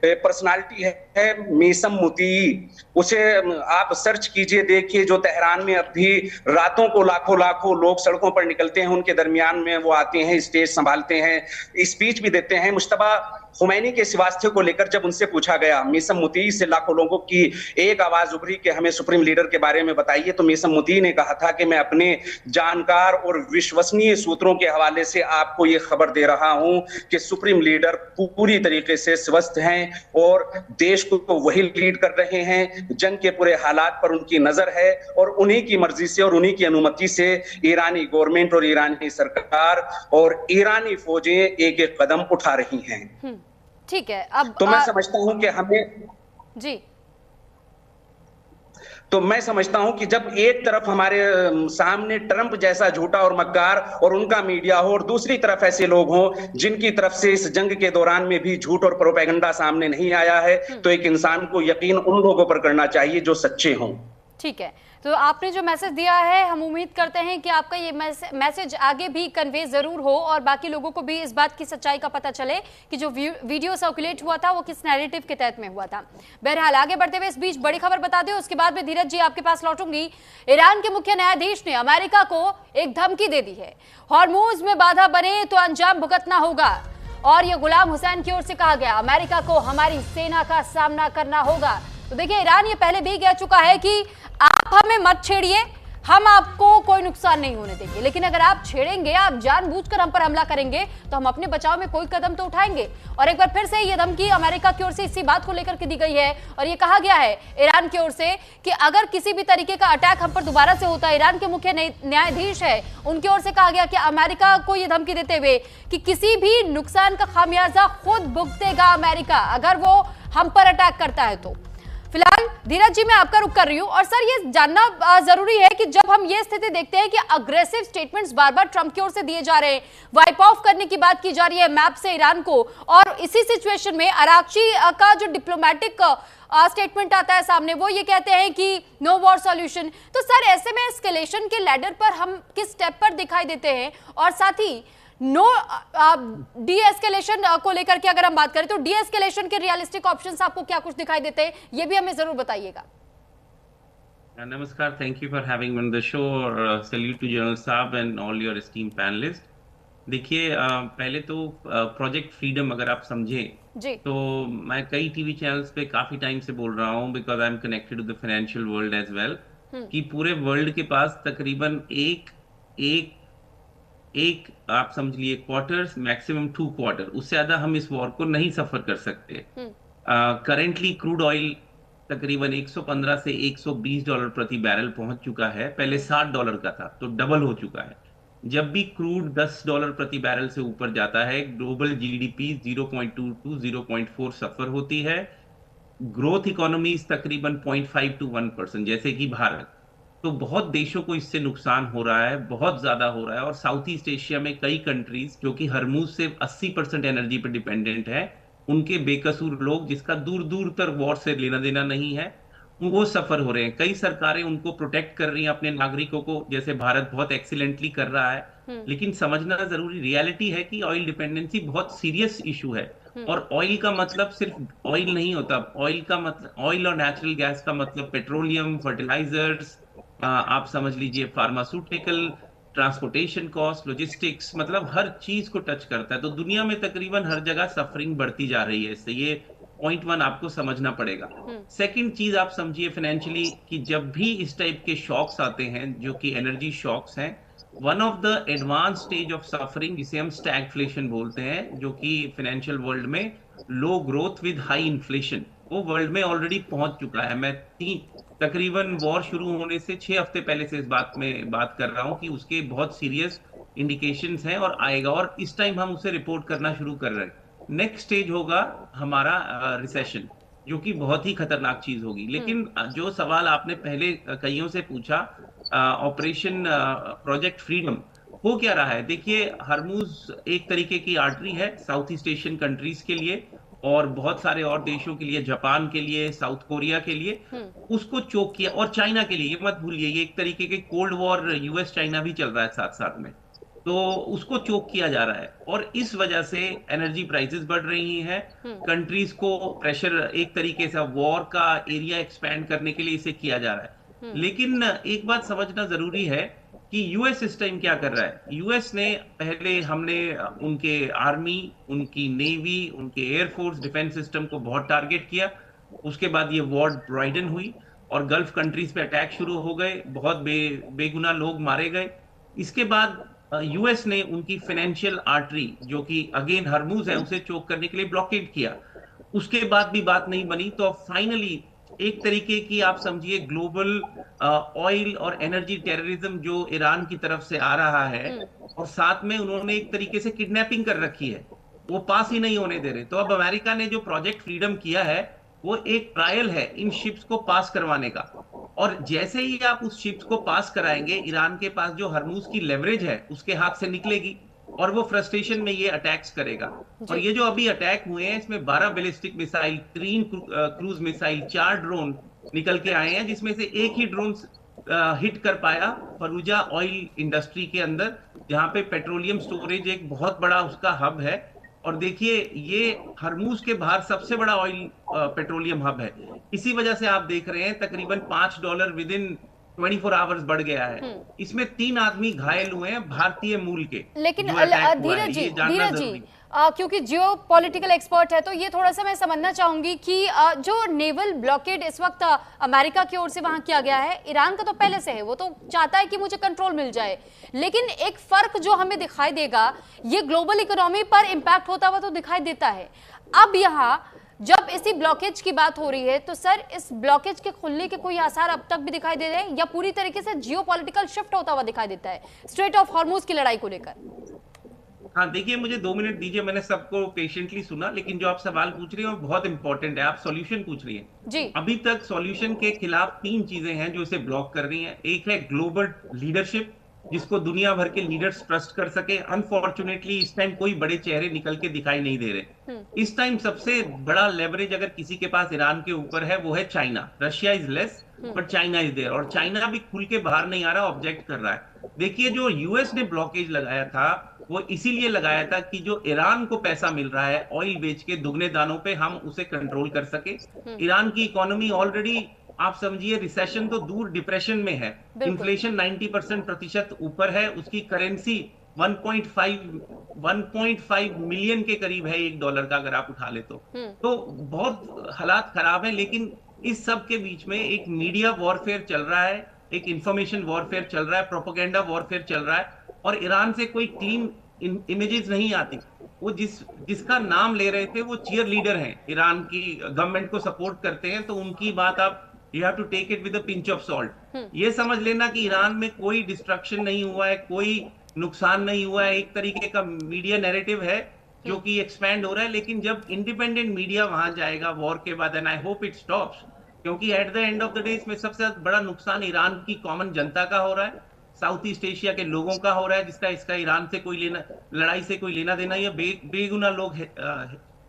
Speaker 6: पर्सनालिटी है मीसम मुतीई, उसे आप सर्च कीजिए, देखिए, जो तेहरान में अब भी रातों को लाखों लोग सड़कों पर निकलते हैं, उनके दरमियान में वो आते हैं, स्टेज संभालते हैं, स्पीच भी देते हैं। मुश्तबा खुमैनी के स्वास्थ्य को लेकर जब उनसे पूछा गया, मीसम मुतीई से लाखों लोगों की एक आवाज उभरी कि हमें सुप्रीम लीडर के बारे में बताइए, तो मीसम मुतीई ने कहा था कि मैं अपने जानकार और विश्वसनीय सूत्रों के हवाले से आपको ये खबर दे रहा हूं कि सुप्रीम लीडर पूरी तरीके से स्वस्थ हैं और देश को वही लीड कर रहे हैं। जंग के पूरे हालात पर उनकी नजर है और उन्हीं की मर्जी से और उन्हीं की अनुमति से ईरानी गवर्नमेंट और ईरानी सरकार और ईरानी फौजें एक एक कदम उठा रही हैं।
Speaker 1: ठीक है, अब
Speaker 6: तो मैं समझता हूं कि हमें मैं समझता हूं कि जब एक तरफ हमारे सामने ट्रंप जैसा झूठा और मक्कार और उनका मीडिया हो और दूसरी तरफ ऐसे लोग हों जिनकी तरफ से इस जंग के दौरान में भी झूठ और प्रोपेगेंडा सामने नहीं आया है, तो एक इंसान को यकीन उन लोगों पर करना चाहिए जो सच्चे हों।
Speaker 1: ठीक है, तो आपने जो मैसेज दिया है, हम उम्मीद करते हैं कि आपका ये मैसेज आगे भी कन्वे जरूर हो और बाकी लोगों को भी इस बात की सच्चाई का पता चले कि जो वीडियो सर्कुलेट हुआ था वो किस नैरेटिव के तहत में हुआ था। बहरहाल आगे बढ़ते हुए इस बीच बड़ी खबर बता दें, उसके बाद में धीरज जी आपके पास लौटूंगी। ईरान के मुख्य न्यायाधीश ने अमेरिका को एक धमकी दे दी है, हॉर्मुज में बाधा बने तो अंजाम भुगतना होगा। और ये गुलाम हुसैन की ओर से कहा गया अमेरिका को हमारी सेना का सामना करना होगा। तो देखिए ईरान ये पहले भी कह चुका है कि आप हमें मत छेड़िए, हम आपको कोई नुकसान नहीं होने देंगे, लेकिन अगर आप छेड़ेंगे, आप जानबूझकर हम पर हमला करेंगे तो हम अपने बचाव में कोई कदम तो उठाएंगे। और एक बार फिर से ये धमकी अमेरिका की ओर से इसी बात को लेकर के दी गई है और ये कहा गया है ईरान की ओर से कि अगर किसी भी तरीके का अटैक हम पर दोबारा से होता है, ईरान के मुख्य न्यायाधीश है उनकी ओर से कहा गया कि अमेरिका को ये धमकी देते हुए कि किसी भी नुकसान का खामियाजा खुद भुगतेगा अमेरिका अगर वो हम पर अटैक करता है। तो फिलहाल धीरज जी मैं आपका रुख कर रही हूं और सर ये जानना जरूरी है कि जब हम ये स्थिति देखते हैं कि अग्रेसिव स्टेटमेंट्स बार बार ट्रंप की ओर से दिए जा रहे हैं, वाइप ऑफ करने की बात की जा रही है मैप से ईरान को, और इसी सिचुएशन में अरागची का जो डिप्लोमेटिक स्टेटमेंट आता है सामने, वो ये कहते हैं कि नो वॉर सॉल्यूशन। तो सर ऐसे में एस्केलेशन के लैडर पर हम किस स्टेप पर दिखाई देते हैं, और साथ ही नो डी एस्केलेशन को लेकर के अगर हम बात करें तो डी एस्केलेशन के रियलिस्टिक ऑप्शंस आपको क्या कुछ दिखाई देते हैं, ये भी हमें जरूर बताइएगा।
Speaker 7: नमस्कार, thank you for having me on the show और सैल्यूट टू जनरल साहब and all your esteem panelist. देखिए पहले तो प्रोजेक्ट फ्रीडम अगर आप समझें
Speaker 1: जी,
Speaker 7: तो मैं कई टीवी चैनल्स पे काफी टाइम से बोल रहा हूँ because I am connected to the financial world as well कि पूरे वर्ल्ड के पास तकरीबन एक आप समझ लिए क्वार्टर्स, मैक्सिमम 2 क्वार्टर, उससे ज्यादा हम इस वॉर को नहीं सफर कर सकते। करेंटली क्रूड ऑयल तकरीबन 115 से 120 डॉलर प्रति बैरल पहुंच चुका है, पहले 60 डॉलर का था, तो डबल हो चुका है। जब भी क्रूड 10 डॉलर प्रति बैरल से ऊपर जाता है, ग्लोबल जीडीपी 0.2 to 0.4 सफर होती है, ग्रोथ इकोनॉमीज तकरीबन 0.5 to 1%, जैसे कि भारत। तो बहुत देशों को इससे नुकसान हो रहा है, बहुत ज्यादा हो रहा है। और साउथ ईस्ट एशिया में कई कंट्रीज जो कि हरमुज से 80% एनर्जी पर डिपेंडेंट है, उनके बेकसूर लोग जिसका दूर दूर तक वॉर से लेना देना नहीं है, वो सफर हो रहे हैं। कई सरकारें उनको प्रोटेक्ट कर रही हैं अपने नागरिकों को, जैसे भारत बहुत एक्सीलेंटली कर रहा है। लेकिन समझना जरूरी रियलिटी है कि ऑयल डिपेंडेंसी बहुत सीरियस इशू है। और ऑयल का मतलब सिर्फ ऑयल नहीं होता, ऑयल का मतलब ऑयल और नेचुरल गैस का मतलब पेट्रोलियम, फर्टिलाइजर्स, आप समझ लीजिए फार्मास्यूटिकल, ट्रांसपोर्टेशन कॉस्ट, लॉजिस्टिक्स, मतलब हर चीज को टच करता है। तो दुनिया में तकरीबन हर जगह सफरिंग बढ़ती जा रही है, इससे ये पॉइंट 1 आपको समझना पड़ेगा। सेकंड चीज आप समझिए फाइनेंशियली कि जब भी इस टाइप के शॉक्स आते हैं जो कि एनर्जी शॉक्स हैं, one of the advance stage of suffering जिसे हम स्टैगफ्लेशन बोलते हैं, जो कि फाइनेंशियल वर्ल्ड में लो ग्रोथ विद हाई इन्फ्लेशन, वो वर्ल्ड में ऑलरेडी पहुंच चुका है। मैं तकरीबन वॉर शुरू होने से 6 हफ्ते पहले से इस बात में बात कर रहा हूं कि उसके बहुत सीरियस इंडिकेशंस हैं और आएगा, और इस टाइम हम उसे रिपोर्ट करना शुरू कर रहे हैं। नेक्स्ट स्टेज होगा हमारा रिसेशन, जो कि बहुत ही खतरनाक चीज होगी। लेकिन जो सवाल आपने पहले कईयों से पूछा, ऑपरेशन प्रोजेक्ट फ्रीडम हो क्या रहा है, देखिए हरमुज एक तरीके की आर्टरी है साउथ ईस्ट एशियन कंट्रीज के लिए और बहुत सारे और देशों के लिए, जापान के लिए, साउथ कोरिया के लिए, उसको चोक किया, और चाइना के लिए। ये मत भूलिए ये एक तरीके के कोल्ड वॉर यूएस चाइना भी चल रहा है साथ साथ में, तो उसको चोक किया जा रहा है। और इस वजह से एनर्जी प्राइसेस बढ़ रही हैं, कंट्रीज को प्रेशर, एक तरीके से वॉर का एरिया एक्सपैंड करने के लिए इसे किया जा रहा है। लेकिन एक बात समझना जरूरी है कि यूएस इस टाइम क्या कर रहा है। यूएस ने पहले, हमने उनके आर्मी, उनकी नेवी, उनके एयरफोर्स, डिफेंस सिस्टम को बहुत टारगेट किया। उसके बाद ये वॉर ब्राइडन हुई और गल्फ कंट्रीज पे अटैक शुरू हो गए, बहुत बेगुनाह लोग मारे गए। इसके बाद यूएस ने उनकी फाइनेंशियल आर्टरी, जो कि अगेन हरमुज है, उसे चोक करने के लिए ब्लॉकेड किया। उसके बाद भी बात नहीं बनी, तो फाइनली एक तरीके की आप समझिए ग्लोबल ऑयल और एनर्जी टेररिज्म जो ईरान की तरफ से आ रहा है, और साथ में उन्होंने एक तरीके से किडनैपिंग कर रखी है, वो पास ही नहीं होने दे रहे। तो अब अमेरिका ने जो प्रोजेक्ट फ्रीडम किया है वो एक ट्रायल है इन शिप्स को पास करवाने का, और जैसे ही आप उस शिप्स को पास कराएंगे, ईरान के पास जो हरमुज की लेवरेज है उसके हाथ से निकलेगी और वो फ्रस्ट्रेशन में ये अटैक्स करेगा। और ये जो अभी अटैक हुए हैं इसमें 12 ballistic missile, 3 cruise missile, 4 drone निकल के आए हैं, जिसमें से एक ही ड्रोन हिट कर पाया फरूजा ऑयल इंडस्ट्री के अंदर, जहां पे पेट्रोलियम स्टोरेज एक बहुत बड़ा उसका हब है। और देखिए ये हरमुज के बाहर सबसे बड़ा ऑयल पेट्रोलियम हब है। इसी वजह से आप देख रहे हैं तकरीबन $5 विद इन 24 आवर्स बढ़ गया है। इसमें 3 आदमी घायल हुए हैं भारतीय मूल के।
Speaker 1: लेकिन
Speaker 7: जो attack हुआ है,
Speaker 1: धीरज
Speaker 7: ये जानना
Speaker 1: जी
Speaker 7: जरूरी।
Speaker 1: क्योंकि जियो पॉलिटिकल एक्सपर्ट है तो ये थोड़ा सा मैं समझना चाहूंगी कि जो नेवल ब्लॉकेड इस वक्त अमेरिका की ओर से वहां किया गया है, ईरान का तो पहले से है, वो तो चाहता है कि मुझे कंट्रोल मिल जाए, लेकिन एक फर्क जो हमें दिखाई देगा, ये ग्लोबल इकोनॉमी पर इंपैक्ट होता हुआ तो दिखाई देता है। अब यहाँ जब इसी ब्लॉकेज की बात हो रही है तो सर इस ब्लॉकेज के खुलने के कोई आसार अब तक भी दिखाई दे रहे हैं या पूरी तरीके से जियोपॉलिटिकल शिफ्ट होता हुआ दिखाई देता है स्ट्रेट ऑफ हॉर्मुज की लड़ाई को लेकर?
Speaker 7: हाँ देखिए, मुझे 2 मिनट दीजिए, मैंने सबको पेशेंटली सुना, लेकिन जो आप सवाल पूछ रही हैं वो बहुत इंपॉर्टेंट है। आप सॉल्यूशन पूछ रही हैं
Speaker 1: जी।
Speaker 7: अभी तक सॉल्यूशन के खिलाफ 3 चीजें हैं जो इसे ब्लॉक कर रही हैं। एक है ग्लोबल लीडरशिप, जिसको दुनिया भर के लीडर्स ट्रस्ट कर सके। अनफॉर्चुनेटली इस टाइम कोई बड़े चेहरे निकल के दिखाई नहीं दे रहे। इस टाइम सबसे बड़ा लेवरेज अगर किसी के पास ईरान के ऊपर है वो है China. Russia is less but China is there, और चाइना भी खुल के बाहर नहीं आ रहा, ऑब्जेक्ट कर रहा है। देखिए, जो यूएस ने ब्लॉकेज लगाया था वो इसीलिए लगाया था कि जो ईरान को पैसा मिल रहा है ऑयल बेच के दुगने दानों पे, हम उसे कंट्रोल कर सके। ईरान की इकोनॉमी ऑलरेडी आप समझिए रिसेशन तो दूर, डिप्रेशन में है। इन्फ्लेशन 90% प्रतिशत ऊपर है। उसकी करेंसी 1.5 मिलियन के करीब है $1 का, अगर आप उठा ले तो बहुत हालात खराब है। लेकिन इस सब के बीच में एक मीडिया वॉरफेयर चल रहा है, एक इंफॉर्मेशन वॉरफेयर चल रहा है, प्रोपेगेंडा वॉरफेयर चल रहा है, और ईरान से कोई क्लीन इमेजेस नहीं आती। वो जिसका नाम ले रहे थे वो चीयर लीडर हैं, ईरान की गवर्नमेंट को सपोर्ट करते हैं, तो उनकी बात आप you have to take it with a pinch of salt. ये समझ लेना कि ईरान में कोई डिस्ट्रक्शन नहीं हुआ है, कोई नुकसान नहीं हुआ है। एक तरीके का मीडिया नैरेटिव है जो कि एक्सपैंड हो रहा है, लेकिन जब इंडिपेंडेंट मीडिया वहां जाएगा वॉर के बाद, and I hope it stops, क्योंकि at the end of the day इसमें सबसे बड़ा नुकसान ईरान की कॉमन जनता का हो रहा है, साउथ ईस्ट एशिया के लोगों का हो रहा है, जिसका इसका ईरान से कोई लड़ाई से कोई लेना देना। ये बेगुना लोग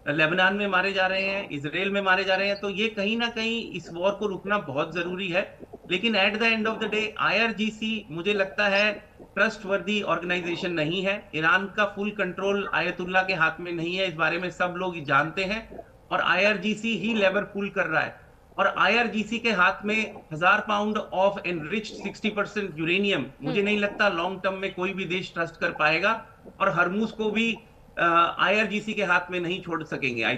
Speaker 7: लेबनान में मारे जा रहे हैं, इजराइल में मारे जा रहे हैं। तो ये कहीं ना कहीं इस वॉर को रुकना बहुत जरूरी है। लेकिन at the end of the day IRGC मुझे लगता है ट्रस्ट वर्दी ऑर्गेनाइजेशन नहीं है। ईरान का फुल कंट्रोल आयतुल्ला के हाथ में नहीं है, इस बारे में सब लोग जानते हैं, और IRGC ही लेवर पुल कर रहा है। और IRGC के हाथ में 1000 पाउंड ऑफ एनरिच्ड 60% यूरेनियम, मुझे नहीं लगता लॉन्ग टर्म में कोई भी देश ट्रस्ट कर पाएगा, और हरमुज को भी IRGC के हाथ में नहीं छोड़ सकेंगे। आई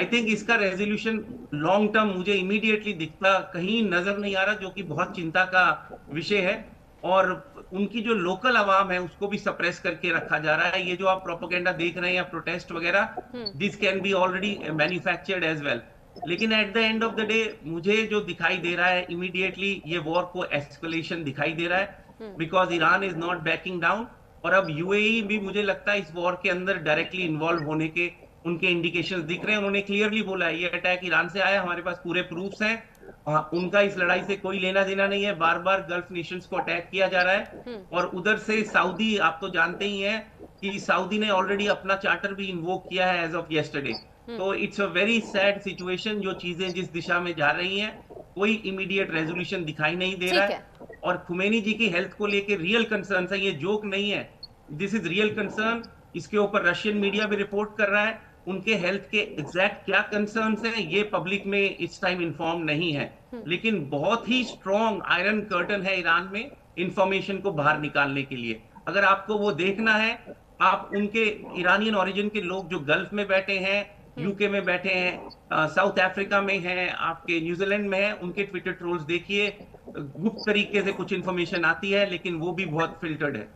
Speaker 7: थिंक इसका रेजोल्यूशन लॉन्ग टर्म मुझे इमीडिएटली दिखता कहीं नजर नहीं आ रहा, जो कि बहुत चिंता का विषय है। और उनकी जो लोकल आवाम है उसको भी सप्रेस करके रखा जा रहा है। ये जो आप प्रोपेगेंडा देख रहे हैं या प्रोटेस्ट वगैरह, this can be already manufactured as well. लेकिन at the end of the day मुझे जो दिखाई दे रहा है इमीडिएटली, ये वॉर को एस्केलेशन दिखाई दे रहा है, because Iran is not banking down. और अब UAE भी मुझे लगता है इस वॉर के अंदर डायरेक्टली इन्वॉल्व होने के उनके इंडिकेशंस दिख रहे हैं। उन्होंने क्लियरली बोला है ये अटैक ईरान से आया, हमारे पास पूरे प्रूफ्स हैं, उनका इस लड़ाई से कोई लेना देना नहीं है। बार बार गल्फ नेशंस को अटैक किया जा रहा है। और उधर से सऊदी, आप तो जानते ही हैं कि सऊदी ने ऑलरेडी अपना चार्टर भी इन्वोक किया है एज ऑफ यस्टरडे। तो it's a very sad situation. जो चीजें जिस दिशा में जा रही हैं, कोई इमीडिएट रेजोल्यूशन दिखाई नहीं दे रहा है। और खुमैनी जी की हेल्थ को लेके रियल कंसर्न है, ये जोक नहीं है, दिस इज रियल कंसर्न। इसके ऊपर रशियन मीडिया भी रिपोर्ट कर रहा है। उनके हेल्थ के एग्जैक्ट क्या कंसर्न्स हैं ये पब्लिक में इस टाइम इन्फॉर्म नहीं है, लेकिन बहुत ही स्ट्रॉन्ग आयरन कर्टन है ईरान में इंफॉर्मेशन को बाहर निकालने के लिए। अगर आपको वो देखना है, आप उनके ईरानियन ओरिजिन के लोग जो गल्फ में बैठे हैं, यूके में बैठे हैं, साउथ अफ्रीका में हैं, आपके न्यूजीलैंड में हैं, उनके ट्विटर ट्रोल्स देखिए। गुप्त तरीके से कुछ इंफॉर्मेशन आती है, लेकिन वो भी बहुत फिल्टर्ड है।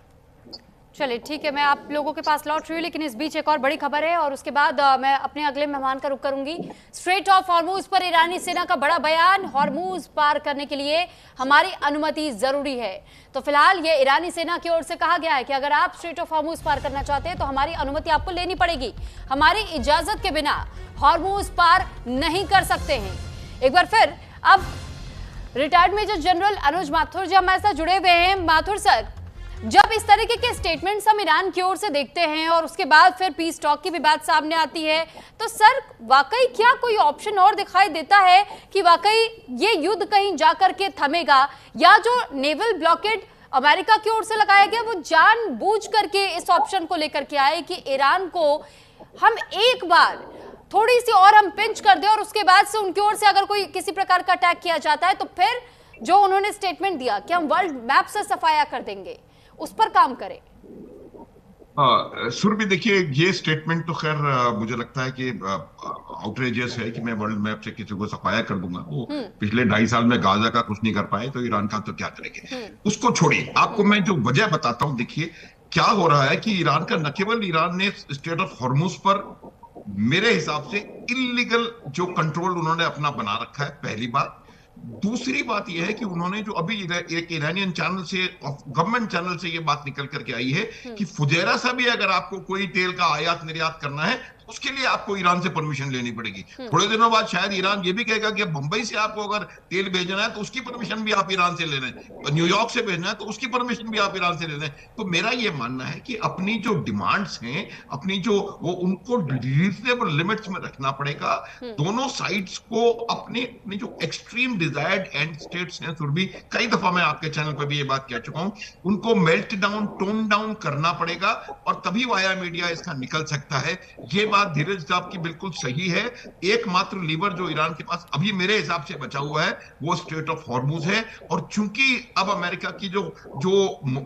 Speaker 1: चलिए ठीक है, मैं आप लोगों के पास लौट रही हूँ, लेकिन इस बीच एक और बड़ी खबर है और उसके बाद मैं अपने अगले मेहमान का रुख करूंगी। स्ट्रेट ऑफ हॉर्मुज पर ईरानी सेना का बड़ा बयान, हॉर्मुज पार करने के लिए हमारी अनुमति जरूरी है। तो फिलहाल ये ईरानी सेना की ओर से कहा गया है कि अगर आप स्ट्रेट ऑफ हॉर्मुज पार करना चाहते हैं तो हमारी अनुमति आपको लेनी पड़ेगी, हमारी इजाजत के बिना हॉर्मुज पार नहीं कर सकते हैं। एक बार फिर अब रिटायर्ड मेजर जनरल अनुज माथुर जी हमारे साथ जुड़े हुए हैं। माथुर सर, जब इस तरीके के स्टेटमेंट्स हम ईरान की ओर से देखते हैं और उसके बाद फिर पीस टॉक की भी बात सामने आती है, तो सर वाकई क्या कोई ऑप्शन और दिखाई देता है कि वाकई ये युद्ध कहीं जाकर के थमेगा, या जो नेवल ब्लॉकेड अमेरिका की ओर से लगाया गया वो जानबूझ करके इस ऑप्शन को लेकर के आए कि ईरान को हम एक बार थोड़ी सी और हम पिंच कर दें और उसके बाद से उनकी ओर से अगर कोई किसी प्रकार का अटैक किया जाता है तो फिर जो उन्होंने स्टेटमेंट दिया कि हम वर्ल्ड मैप से सफाया कर देंगे, उस पर काम करें?
Speaker 4: सुरभि देखिए, ये स्टेटमेंट तो खैर मुझे लगता है कि आउटरेजियस है कि मैं वर्ल्ड मैप से किसी को सफाया कर दूंगा। वो पिछले 2.5 साल में गाजा का कुछ नहीं कर पाए, तो ईरान का तो क्या करेंगे, उसको छोड़िए। आपको मैं जो वजह बताता हूं, देखिए क्या हो रहा है कि ईरान का, न केवल ईरान ने स्टेट ऑफ हॉर्मुज पर मेरे हिसाब से इलीगल जो कंट्रोल उन्होंने अपना बना रखा है, पहली बात। दूसरी बात यह है कि उन्होंने जो अभी एक ईरानियन चैनल से, गवर्नमेंट चैनल से ये बात निकल करके आई है कि फुजैरा से भी अगर आपको कोई तेल का आयात निर्यात करना है तो उसके लिए आपको ईरान से परमिशन लेनी पड़ेगी। थोड़े दिनों बाद शायद ईरान ये भी कहेगा कि बंबई से आपको अगर तेल भेजना है तो उसकी परमिशन भी आप ईरान से ले लें, न्यूयॉर्क से भेजना है तो उसकी परमिशन भी आप ईरान से ले लें। तो मेरा ये मानना है कि अपनी जो डिमांड्स हैं, अपनी जो वो, उनको रीजनेबल लिमिट्स में रखना पड़ेगा। दोनों साइड्स को अपने जो एक्सट्रीम डिजायर्ड एंड स्टेट्स हैं, सुरभि, कई दफा मैं आपके चैनल पर भी ये बात कह चुका हूं, उनको मेल्ट डाउन, टोन डाउन करना पड़ेगा और तभी वाया मीडिया इसका निकल सकता है। ये बात धीरज साहब की बिल्कुल सही है। एकमात्र लीवर जो ईरान के पास अभी मेरे हिसाब से बचा हुआ है वो स्ट्रेट ऑफ हॉर्मुज है। और चूंकि अब अमेरिका की जो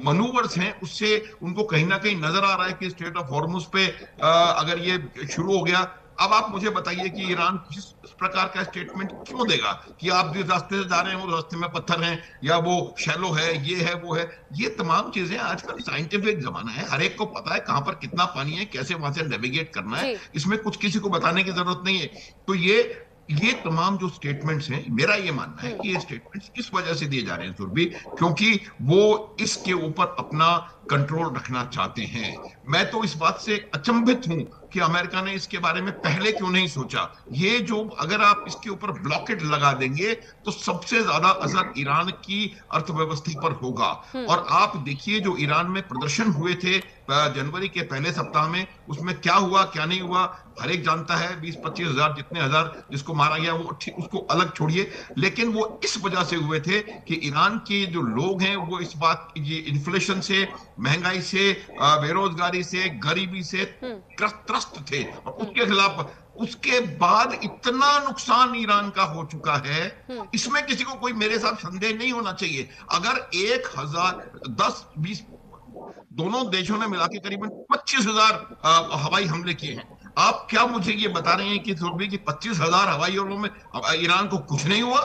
Speaker 4: मनूवर्स हैं, उससे उनको कहीं ना कहीं नजर आ रहा है कि स्ट्रेट ऑफ हॉर्मुज पे अगर ये शुरू हो गया, अब आप मुझे बताइए कि ईरान किस प्रकार का स्टेटमेंट क्यों देगा कि आप जिस रास्ते से जा रहे हैं वो रास्ते में पत्थर हैं, या वो शैलो है, ये है, वो है। ये तमाम चीजें, आजकल साइंटिफिक जमाना है, हर एक को पता है कहां पर कितना पानी है, कैसे वहां से नेविगेट करना है। इसमें कुछ किसी को बताने की जरूरत नहीं है। तो ये तमाम जो स्टेटमेंट्स हैं, मेरा ये मानना है कि ये स्टेटमेंट्स किस वजह से दिए जा रहे हैं सुरभि, क्योंकि वो इसके ऊपर अपना कंट्रोल रखना चाहते हैं। मैं तो इस बात से अचंभित हूं कि अमेरिका ने इसके बारे में पहले क्यों नहीं सोचा। ये जो, अगर आप इसके ऊपर ब्लॉकेट लगा देंगे तो सबसे ज्यादा असर ईरान की अर्थव्यवस्था पर होगा। और आप देखिए जो ईरान में प्रदर्शन हुए थे जनवरी के पहले सप्ताह में, उसमें क्या हुआ क्या नहीं हुआ हर एक जानता है। 20-25 हजार, जितने हजार जिसको मारा गया वो उसको अलग छोड़िए, लेकिन वो इस वजह से हुए थे कि ईरान के जो लोग हैं वो इस बात, ये इन्फ्लेशन से, महंगाई से, बेरोजगारी से, गरीबी से त्रस्त थे। और उसके खिलाफ, उसके बाद इतना नुकसान ईरान का हो चुका है, इसमें किसी को कोई मेरे साथ संदेह नहीं होना चाहिए। अगर 1000, 10, 20 दोनों देशों ने मिला के करीबन 25,000 हवाई हमले किए हैं। आप क्या मुझे ये बता रहे हैं कि 25,000 हवाई हमलों में ईरान को कुछ नहीं हुआ?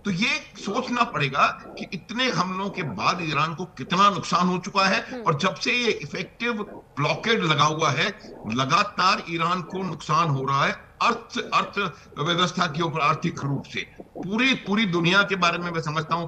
Speaker 4: तो ये सोचना पड़ेगा कि इतने हमलों के बाद ईरान को कितना नुकसान हो चुका है। और जब से ये इफेक्टिव ब्लॉकेड लगा हुआ है, लगातार ईरान को नुकसान हो रहा है अर्थव्यवस्था के ऊपर, आर्थिक रूप से। पूरी दुनिया के बारे में मैं समझता हूं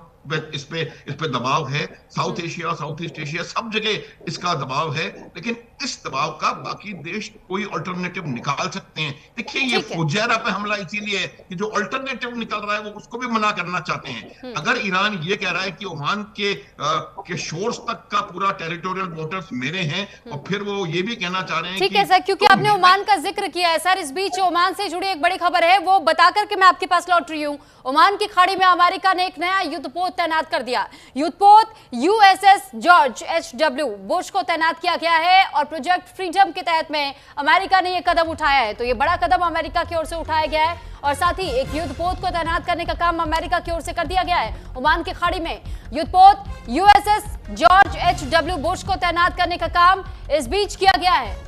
Speaker 4: इस पे दबाव है। South Asia, south east Asia, सब जगह इसका दबाव है। लेकिन इस दबाव का बाकी देश कोई अल्टरनेटिव निकाल सकते हैं। देखिए, ये फुजैरा पे हमला इसीलिए है कि जो अल्टरनेटिव निकल रहा है वो उसको भी मना करना चाहते हैं। अगर ईरान ये कह रहा है कि ओमान के शोर्स तक का पूरा टेरिटोरियल वाटर्स मेरे हैं, और फिर वो ये भी कहना चाह रहे हैं,
Speaker 1: ठीक है सर, क्योंकि आपने ओमान का जिक्र किया है सर, इस बीच ओमान से जुड़ी एक बड़ी खबर है, वो बताकर के मैं आपके पास लौट रही हूँ। ओमान की खाड़ी में अमेरिका ने एक नया युद्धपोत तैनात कर दिया। युद्धपोत USS जॉर्ज H.W. बुश को तैनात किया गया है और प्रोजेक्ट फ्रीडम के तहत में अमेरिका ने यह कदम उठाया है। तो ये बड़ा कदम अमेरिका की ओर से उठाया गया है और साथ ही एक युद्धपोत को तैनात करने का काम अमेरिका की ओर से कर दिया गया है। ओमान की खाड़ी में युद्धपोत USS जॉर्ज H.W. बुश को तैनात करने का काम इस बीच किया गया है।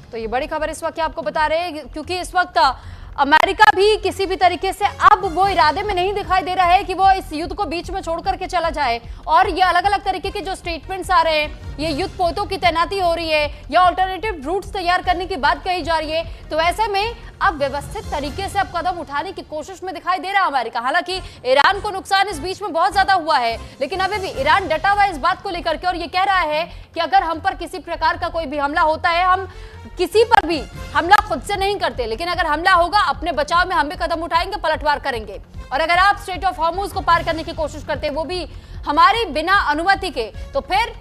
Speaker 1: तो ये बड़ी खबर इस वक्त आपको बता रहे हैं, क्योंकि इस वक्त अमेरिका भी किसी भी तरीके से अब वो इरादे में नहीं दिखाई दे रहा है कि वो इस युद्ध को बीच में छोड़ करके चला जाए। और ये अलग अलग तरीके के जो स्टेटमेंट्स आ रहे हैं, ये युद्ध पोतों की तैनाती हो रही है या अल्टरनेटिव रूट्स तैयार करने की बात कही जा रही है, तो ऐसे में अब व्यवस्थित तरीके से अब कदम उठाने की कोशिश में दिखाई दे रहा है अमेरिका। हालांकि ईरान को नुकसान इस बीच में बहुत ज्यादा हुआ है, लेकिन अभी भी ईरान डटा हुआ है इस बात को लेकर के और ये कह रहा है कि अगर हम पर किसी प्रकार का कोई भी हमला होता है, हम किसी पर भी हमला खुद से नहीं करते, लेकिन अगर हमला होगा अपने बचाव में हम भी कदम उठाएंगे, पलटवार करेंगे। और अगर आप स्ट्रेट ऑफ हॉर्मुज को पार करने की कोशिश करते हैं, वो भी हमारी बिना अनुमति के, तो फिर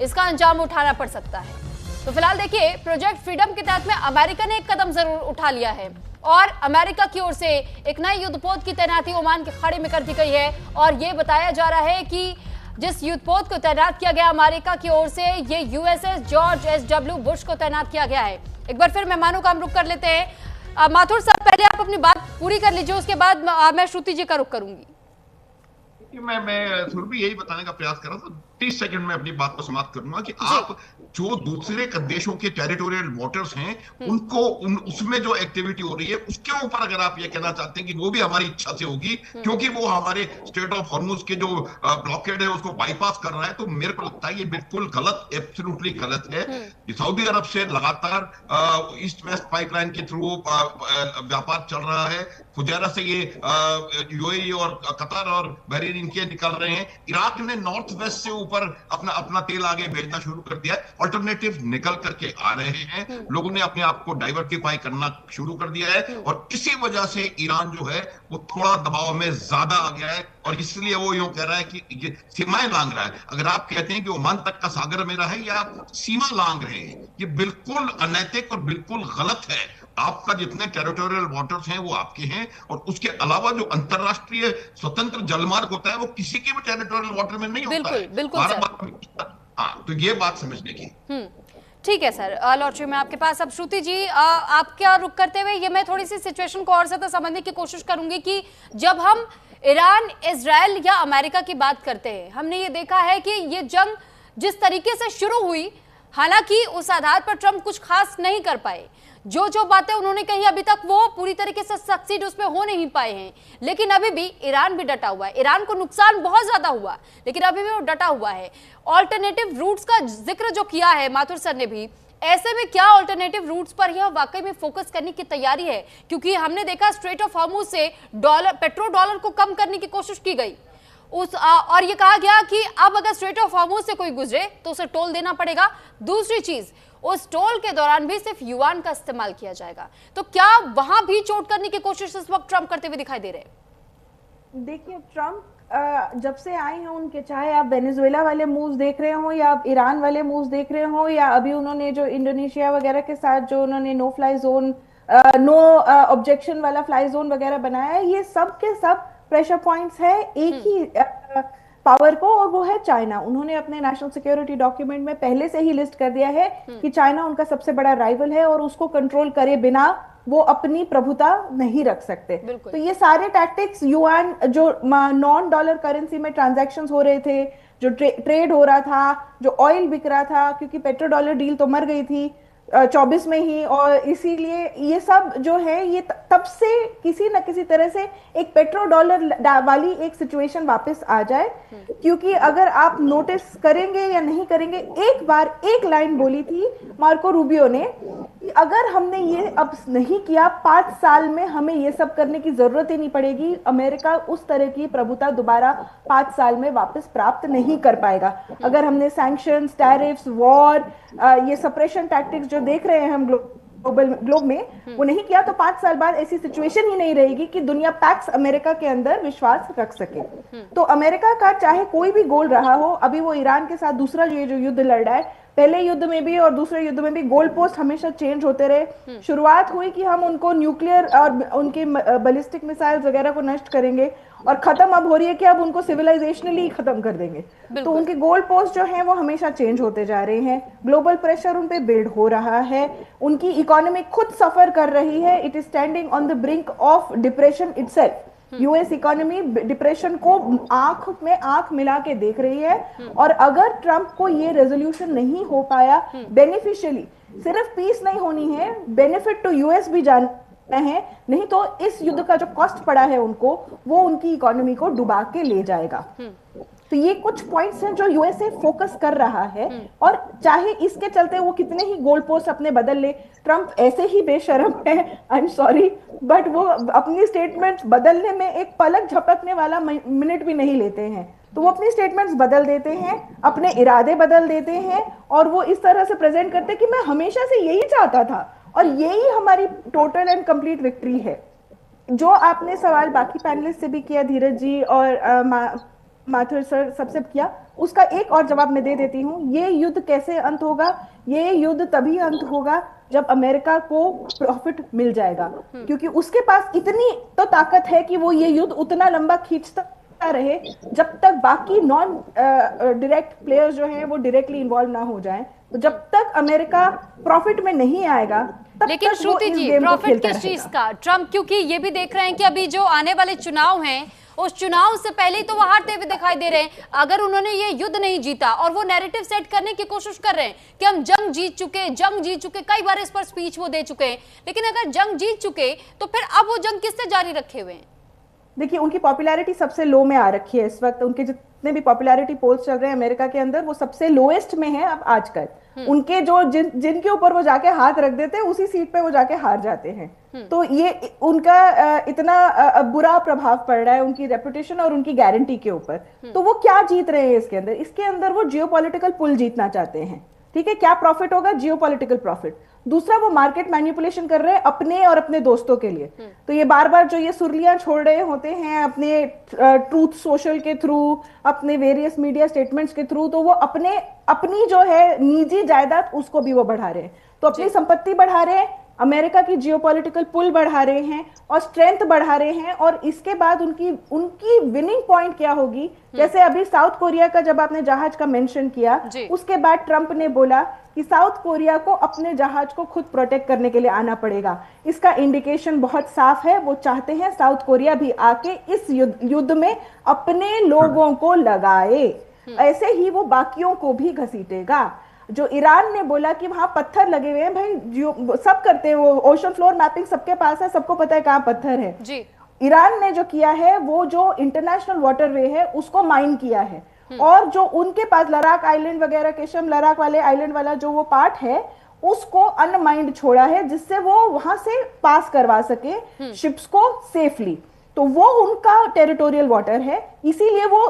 Speaker 1: इसका अंजाम उठाना पड़ सकता है। तो फिलहाल देखिए, प्रोजेक्ट फ्रीडम के तहत में अमेरिका ने एक कदम जरूर उठा लिया है और अमेरिका की ओर से एक नए युद्धपोत की तैनाती ओमान की खाड़ी में कर दी गई है। और ये बताया जा रहा है कि जिस युद्धपोत को तैनात किया गया अमेरिका की ओर से, ये USS जॉर्ज H.W. बुश को तैनात किया गया है। एक बार फिर मेहमानों का हम रुख कर लेते हैं। माथुर साहब, पहले आप अपनी बात पूरी कर लीजिए, उसके बाद मैं श्रुति जी का रुख करूंगी।
Speaker 4: मैं सुरभि यही बताने का प्रयास कर रहा था, 30 सेकंड में अपनी बात को समाप्त करूंगा कि आप जो दूसरे देशों के टेरिटोरियल वाटर्स हैं उनको उसमें जो एक्टिविटी हो रही है उसके ऊपर अगर आप ये कहना चाहते हैं कि वो भी हमारी इच्छा से होगी क्योंकि वो हमारे स्टेट ऑफ हॉर्मुज के जो ब्लॉकेड है उसको बाईपास कर रहा है, तो मेरे को लगता है ये बिल्कुल गलत, एब्सोल्युटली गलत है। सऊदी अरब से लगातार ईस्ट वेस्ट पाइपलाइन के थ्रू व्यापार चल रहा है, फुजैरा से ये यूएई और कतर और बहरीन इनके निकल रहे हैं, इराक ने नॉर्थ वेस्ट से ऊपर अपना तेल आगे भेजना शुरू कर दिया है, ऑल्टरनेटिव निकल करके आ रहे हैं, लोगों ने अपने आप को डाइवर्सिफाई करना शुरू कर दिया है और इसी वजह से ईरान जो है वो थोड़ा दबाव में ज्यादा आ गया है और इसलिए वो यूं कह रहा है कि ये सीमाएं लांग रहा है। अगर आप कहते हैं कि ओमान तक का सागर मेरा है या आप सीमा लांग रहे हैं, ये बिल्कुल अनैतिक और बिल्कुल गलत है। आपका जितने टेरिटोरियल वाटर्स हैं वो आपके हैं और उसके अलावा जो अंतरराष्ट्रीय स्वतंत्र जलमार्ग होता है वो किसी के भी टेरिटोरियल वाटर में नहीं होता है।
Speaker 1: बिल्कुल सर।
Speaker 4: हाँ, तो ये बात समझने की।
Speaker 1: ठीक है सर, लॉटरी में आपके पास। अब श्रुति जी, आपका रुख करते हुए ये मैं थोड़ी सी सिचुएशन को और ज्यादा समझने की कोशिश करूंगी कि जब हम ईरान, इजराइल या अमेरिका की बात करते हैं, हमने ये देखा है कि ये जंग जिस तरीके से शुरू हुई, हालांकि उस आधार पर ट्रंप कुछ खास नहीं कर पाए, जो बातें उन्होंने कही अभी तक वो पूरी तरीके से सक्सीड उसमें हो नहीं पाए हैं, लेकिन अभी भी ईरान भी डटा हुआ है। ईरान को नुकसान बहुत ज्यादा हुआ लेकिन अभी भी वो डटा हुआ है। ऑल्टरनेटिव रूट्स का जिक्र जो किया है माथुर सर ने भी, ऐसे में क्या ऑल्टरनेटिव रूट्स पर यह वाकई में फोकस करने की तैयारी है? क्योंकि हमने देखा स्ट्रेट ऑफ हॉर्मुज से पेट्रो डॉलर को कम करने की कोशिश की गई और ये कहा गया कि अब अगर स्ट्रेट ऑफ हॉर्मुज से कोई गुजरे तो उसे टोल देना पड़ेगा। दूसरी चीज, उस टोल के दौरान भी सिर्फ युआन का इस्तेमाल किया जाएगा। तो क्या वहां भी चोट करने की कोशिश इस वक्त ट्रंप करते हुए दिखाई दे रहे हैं?
Speaker 5: देखिए, ट्रंप जब से आए हैं उनके, चाहे आप वेनेजुएला वाले मूव्स देख रहे हो या आप ईरान वाले मूव्स देख रहे हो या अभी उन्होंने जो इंडोनेशिया वगैरह के साथ जो उन्होंने no fly zone, no objection वाला फ्लाई जोन वगैरह बनाया है, ये सब के सब प्रेशर पॉइंट्स है एक ही पावर को, और वो है चाइना। उन्होंने अपने नेशनल सिक्योरिटी डॉक्यूमेंट में पहले से ही लिस्ट कर दिया है कि चाइना उनका सबसे बड़ा राइवल है और उसको कंट्रोल करे बिना वो अपनी प्रभुता नहीं रख सकते। तो ये सारे टैक्टिक्स, युआन जो नॉन डॉलर करेंसी में ट्रांजैक्शंस हो रहे थे, जो ट्रेड हो रहा था, जो ऑयल बिक रहा था, क्योंकि पेट्रो डॉलर डील तो मर गई थी 24 में ही, और इसीलिए ये सब जो है ये तब से किसी न किसी तरह से एक पेट्रो डॉलर वाली एक सिचुएशन वापस आ जाए। क्योंकि अगर आप नोटिस करेंगे या नहीं करेंगे, एक बार एक लाइन बोली थी मार्को रूबियो ने कि अगर हमने ये अब नहीं किया, 5 साल में हमें ये सब करने की जरूरत ही नहीं पड़ेगी, अमेरिका उस तरह की प्रभुता दोबारा 5 साल में वापस प्राप्त नहीं कर पाएगा। अगर हमने सैंक्शंस, टैरिफ्स, वॉर, ये सप्रेशन टैक्टिक्स जो देख रहे हैं हम ग्लोब में, वो नहीं किया तो 5 साल बाद ऐसी सिचुएशन ही नहीं रहेगी कि दुनिया पैक्स अमेरिका के अंदर विश्वास रख सके। तो अमेरिका का चाहे कोई भी गोल रहा हो, अभी वो ईरान के साथ दूसरा जो युद्ध लड़ रहा है, पहले युद्ध में भी और दूसरे युद्ध में भी गोल पोस्ट हमेशा चेंज होते रहे। शुरुआत हुई कि हम उनको न्यूक्लियर और उनके बैलिस्टिक मिसाइल्स वगैरह को नष्ट करेंगे, और खत्म अब हो रही है कि अब उनको सिविलाइजेशनली खत्म कर देंगे। तो उनके गोल पोस्ट जो हैं वो हमेशा चेंज होते जा रहे हैं। ग्लोबल प्रेशर उन पे बिल्ड हो रहा है, उनकी इकोनॉमी खुद सफर कर रही है, it is standing on the brink of depression itself. US economy depression को आंख में आंख मिला के देख रही है, और अगर ट्रंप को ये रेजोल्यूशन नहीं हो पाया बेनिफिशियली, सिर्फ पीस नहीं होनी है, बेनिफिट टू यूएस भी जाना है, नहीं तो इस युद्ध का जो कॉस्ट पड़ा है उनको, वो उनकी इकोनॉमी को डुबा के ले जाएगा। तो ये कुछ पॉइंट्स हैं जो यूएसए फोकस कर रहा है, और चाहे इसके चलते वो कितने ही गोल पोस्ट अपने बदल ले, ट्रंप ऐसे ही बेशरम है, आई एम सॉरी, बट वो अपनी स्टेटमेंट्स बदलने में एक पलक झपकने वाला मिनट भी नहीं लेते हैं। तो वो अपनी स्टेटमेंट्स बदल देते हैं, अपने इरादे बदल देते हैं, और वो इस तरह से प्रेजेंट करते हैं कि मैं हमेशा से यही चाहता था, और यही हमारी टोटल एंड कंप्लीट विक्ट्री है। जो आपने सवाल बाकी पैनलिस्ट से भी किया, धीरज जी और माथुर सर सबसे किया, उसका एक और जवाब मैं दे देती हूँ। ये युद्ध कैसे अंत होगा? ये युद्ध तभी अंत होगा जब अमेरिका को प्रॉफिट मिल जाएगा, क्योंकि उसके पास इतनी तो ताकत है कि वो ये युद्ध उतना लंबा खींचता रहे जब तक बाकी नॉन डायरेक्ट प्लेयर्स जो हैं वो डायरेक्टली इन्वॉल्व ना हो जाएं। तो जब तक अमेरिका प्रॉफिट में नहीं आएगा, तब
Speaker 1: लेकिन
Speaker 5: तक वो
Speaker 1: श्रुति
Speaker 5: इस
Speaker 1: जी,
Speaker 5: गेम को
Speaker 1: प्रॉफिट
Speaker 5: खेलता
Speaker 1: किस चीज
Speaker 5: रहेगा।
Speaker 1: का ट्रम्प, क्योंकि ये भी देख रहे हैं कि अभी जो आने वाले चुनाव हैं उस चुनाव से पहले ही तो वो हारते हुए दिखाई दे रहे हैं। अगर उन्होंने ये युद्ध नहीं जीता और वो नैरेटिव सेट करने की कोशिश कर रहे हैं कि हम जंग जीत चुके, कई बार इस पर स्पीच वो दे चुके हैं, लेकिन अगर जंग जीत चुके तो फिर अब वो जंग किससे जारी रखे हुए हैं?
Speaker 5: देखिए, उनकी पॉपुलैरिटी सबसे लो में आ रखी है इस वक्त। उनके जितने भी पॉपुलैरिटी पोल्स चल रहे हैं अमेरिका के अंदर, वो सबसे लोएस्ट में है अब आजकल। उनके जो जिनके ऊपर वो जाके हाथ रख देते हैं उसी सीट पे वो जाके हार जाते हैं। तो ये उनका इतना बुरा प्रभाव पड़ रहा है उनकी रेपुटेशन और उनकी गारंटी के ऊपर। तो वो क्या जीत रहे हैं इसके अंदर वो जियोपॉलिटिकल पुल जीतना चाहते हैं। ठीक है, क्या प्रॉफिट होगा? Geopolitical profit. दूसरा, वो मार्केट मैनिपुलेशन कर रहे हैं अपने और अपने दोस्तों के लिए। तो ये बार बार जो ये सुर्लियां छोड़ रहे होते हैं अपने ट्रूथ सोशल के थ्रू, अपने वेरियस मीडिया स्टेटमेंट्स के थ्रू, तो वो अपनी जो है निजी जायदाद उसको भी वो बढ़ा रहे हैं। तो अपनी संपत्ति बढ़ा रहे हैं, अमेरिका की जियोपॉलिटिकल पुल बढ़ा रहे हैं और स्ट्रेंथ बढ़ा रहे हैं। और इसके बाद उनकी विनिंग पॉइंट क्या होगी? जैसे अभी साउथ कोरिया का जब आपने जहाज का मेंशन किया, उसके बाद ट्रंप ने बोला कि साउथ कोरिया को अपने जहाज को खुद प्रोटेक्ट करने के लिए आना पड़ेगा। इसका इंडिकेशन बहुत साफ है, वो चाहते हैं साउथ कोरिया भी आके इस युद्ध में अपने लोगों को लगाए। ऐसे ही वो बाकियों को भी घसीटेगा। जो ईरान ने बोला कि वहां पत्थर लगे हुए हैं, भाई सब करते हैं, वो ओशन फ्लोर मैपिंग सबके पास है, सबको पता है कहां पत्थर है जी। ईरान ने जो किया है वो जो इंटरनेशनल वाटरवे है उसको माइन किया है, और जो उनके पास लद्दाख आइलैंड वगैरह, केशम लद्दाख वाले आइलैंड वाला जो वो पार्ट है उसको अनमाइंड छोड़ा है, जिससे वो वहां से पास करवा सके शिप्स को सेफली। तो वो उनका टेरिटोरियल वाटर है, इसीलिए वो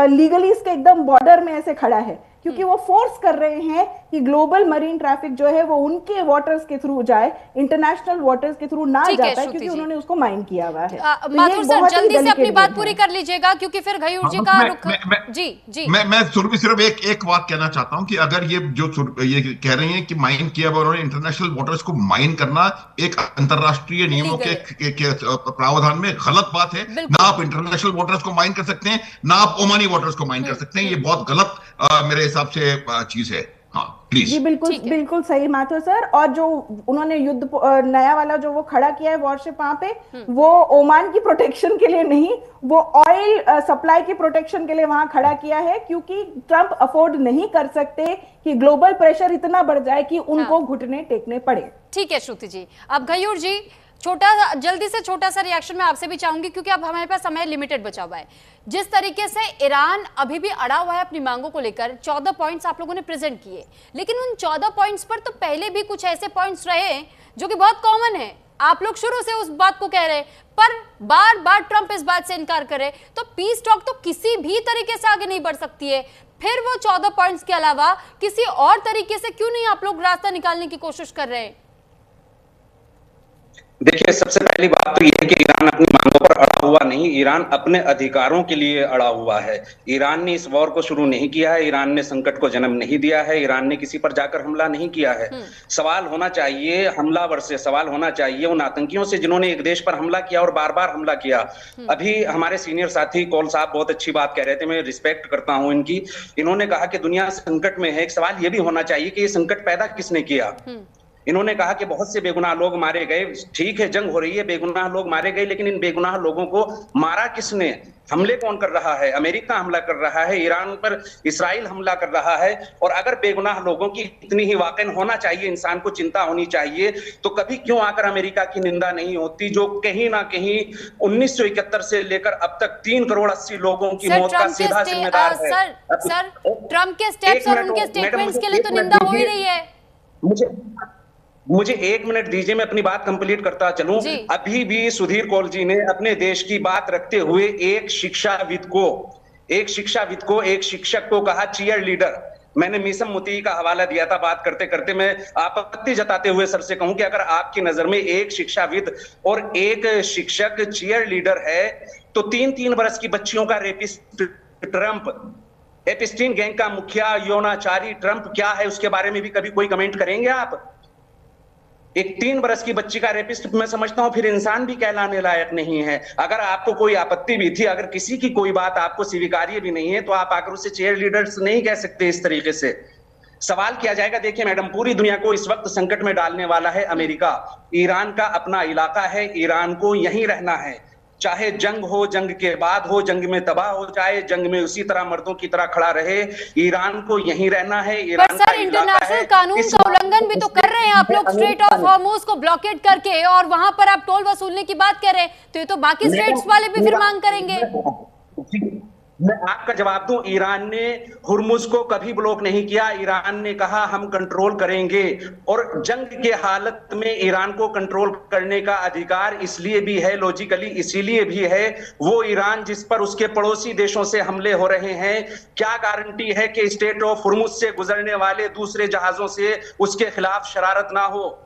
Speaker 5: लीगली इसके एकदम बॉर्डर में ऐसे खड़ा है, क्योंकि वो फोर्स कर रहे हैं कि ग्लोबल मरीन ट्रैफिक जो है वो उनके वाटर्स के थ्रू जाए, इंटरनेशनल वाटर्स के थ्रू ना जाता है, क्योंकि उन्होंने उसको माइन किया हुआ है।
Speaker 1: माथुर सर, जल्दी से अपनी बात पूरी कर लीजिएगा क्योंकि फिर घयूर जी का रुख। जी
Speaker 4: मैं सिर्फ एक बात कहना चाहता हूं कि अगर ये जो ये कह रही हैं कि माइन किया हुआ, उन्होंने इंटरनेशनल वाटर्स को माइन करना एक अंतरराष्ट्रीय नियमों के प्रावधान में गलत बात है। ना आप इंटरनेशनल वाटर्स को माइन कर सकते हैं, ना आप ओमानी वाटर्स को माइन कर सकते हैं। ये बहुत गलत मेरे हिसाब से चीज है। हाँ प्लीज। जी
Speaker 5: बिल्कुल सही माथुर सर। और जो उन्होंने युद्ध नया वाला जो वो खड़ा किया है वॉरशिप वहां पे, वो ओमान की प्रोटेक्शन के लिए नहीं, वो ऑयल सप्लाई की प्रोटेक्शन के लिए वहां खड़ा किया है, क्योंकि ट्रंप अफोर्ड नहीं कर सकते कि ग्लोबल प्रेशर इतना बढ़ जाए कि उनको घुटने टेकने पड़े।
Speaker 1: ठीक है श्रुति जी। अब घयूर जी, जल्दी से छोटा सा रिएक्शन मैं आपसे भी चाहूंगी क्योंकि अब हमारे पास समय लिमिटेड बचा हुआ है। जिस तरीके से ईरान अभी भी अड़ा हुआ है अपनी मांगों को लेकर, 14 पॉइंट्स आप लोगों ने प्रेजेंट किए, लेकिन उन 14 पॉइंट्स पर तो पहले भी कुछ ऐसे पॉइंट्स रहे हैं जो कि बहुत कॉमन है। आप लोग शुरू से उस बात को कह रहे हैं, पर बार बार ट्रंप इस बात से इनकार करे, तो पीस टॉक तो किसी भी तरीके से आगे नहीं बढ़ सकती है। फिर वो 14 पॉइंट्स के अलावा किसी और तरीके से क्यों नहीं आप लोग रास्ता निकालने की कोशिश कर रहे हैं?
Speaker 6: देखिए, सबसे पहली बात तो यह है कि ईरान अपनी मांगों पर अड़ा हुआ नहीं, ईरान अपने अधिकारों के लिए अड़ा हुआ है। ईरान ने इस वॉर को शुरू नहीं किया है, ईरान ने संकट को जन्म नहीं दिया है, ईरान ने किसी पर जाकर हमला नहीं किया है। सवाल होना चाहिए हमलावर से, सवाल होना चाहिए उन आतंकियों से जिन्होंने एक देश पर हमला किया और बार बार हमला किया। अभी हमारे सीनियर साथी कौल साहब बहुत अच्छी बात कह रहे थे, मैं रिस्पेक्ट करता हूं इनकी। इन्होंने कहा कि दुनिया संकट में है। एक सवाल यह भी होना चाहिए कि ये संकट पैदा किसने किया। इन्होंने कहा कि बहुत से बेगुनाह लोग मारे गए। ठीक है, जंग हो रही है, बेगुनाह लोग मारे गए, लेकिन इन बेगुनाह लोगों को मारा किसने? हमले कौन कर रहा है? अमेरिका हमला कर रहा है, ईरान पर इसराइल हमला कर रहा है। और अगर बेगुनाह लोगों की इतनी ही वाकई होना चाहिए, इंसान को चिंता होनी चाहिए, तो कभी क्यों आकर अमेरिका की निंदा नहीं होती, जो कहीं ना कहीं 1971 से लेकर अब तक 3 करोड़ 80 लोगों की मौत का सीधा जिम्मेदार है।
Speaker 1: सर, ट्रंप के स्टेप्स और उनके स्टेटमेंट्स के लिए तो निंदा हो ही रही है।
Speaker 6: मुझे 1 मिनट दीजिए, मैं अपनी बात कंप्लीट करता चलूं। अभी भी सुधीर कौल जी ने अपने देश की बात रखते हुए एक शिक्षाविद को, एक शिक्षक को कहा चीयर लीडर। मैंने मीसम मुती का हवाला दिया था बात करते करते। मैं आपत्ति जताते हुए सर से कहूं कि अगर आपकी नजर में एक शिक्षाविद और एक शिक्षक चीयर लीडर है, तो 3-3 बरस की बच्चियों का रेपिस्ट ट्रंप, एपिस्टीन गैंग का मुखिया यौनाचारी ट्रंप क्या है, उसके बारे में भी कभी कोई कमेंट करेंगे आप? एक 3 बरस की बच्ची का रेपिस्ट मैं समझता हूं फिर इंसान भी कहलाने लायक नहीं है। अगर आपको कोई आपत्ति भी थी, अगर किसी की कोई बात आपको स्वीकार्य भी नहीं है, तो आप आकर उसे चेयर लीडर्स नहीं कह सकते इस तरीके से। सवाल किया जाएगा। देखिए मैडम, पूरी दुनिया को इस वक्त संकट में डालने वाला है अमेरिका। ईरान का अपना इलाका है, ईरान को यहीं रहना है, चाहे जंग हो, जंग के बाद हो, जंग में तबाह हो जाए, जंग में उसी तरह मर्दों की तरह खड़ा रहे। ईरान को यहीं रहना है।
Speaker 1: पर सर, इंटरनेशनल कानून का उल्लंघन भी तो कर रहे हैं आप लोग, स्ट्रेट ऑफ हॉर्मुज को ब्लॉकेट करके, और वहां पर आप टोल वसूलने की बात कर रहे हैं, तो ये तो बाकी स्टेट्स वाले भी फिर मांग करेंगे।
Speaker 6: मैं आपका जवाब दूं, ईरान ने हुर्मुज को कभी ब्लॉक नहीं किया। ईरान ने कहा हम कंट्रोल करेंगे, और जंग के हालत में ईरान को कंट्रोल करने का अधिकार इसलिए भी है, लॉजिकली इसीलिए भी है, वो ईरान जिस पर उसके पड़ोसी देशों से हमले हो रहे हैं, क्या गारंटी है कि स्ट्रेट ऑफ हुर्मुज से गुजरने वाले दूसरे जहाजों से उसके खिलाफ शरारत ना हो?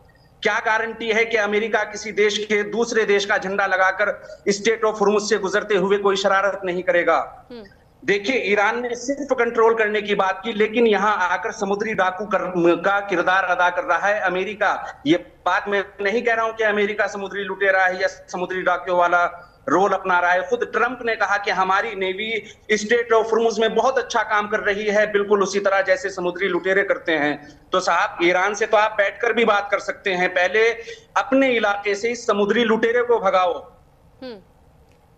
Speaker 6: क्या गारंटी है कि अमेरिका किसी देश के दूसरे देश का झंडा लगाकर स्ट्रेट ऑफ हुर्मुज से गुजरते हुए कोई शरारत नहीं करेगा? देखिए, ईरान ने सिर्फ कंट्रोल करने की बात की, लेकिन यहां आकर समुद्री डाकू का किरदार अदा कर रहा है अमेरिका। ये बात मैं नहीं कह रहा हूं कि अमेरिका समुद्री लुटेरा है या समुद्री डाकुओं वाला रोल अपना रहा है। खुद ट्रंप ने कहा कि हमारी नेवी स्ट्रेट ऑफ हुर्मुज में बहुत अच्छा काम कर रही है, बिल्कुल उसी तरह जैसे समुद्री लुटेरे करते हैं। तो साहब, ईरान से तो आप बैठकर भी बात कर सकते हैं, पहले अपने इलाके से इस समुद्री लुटेरे को भगाओ।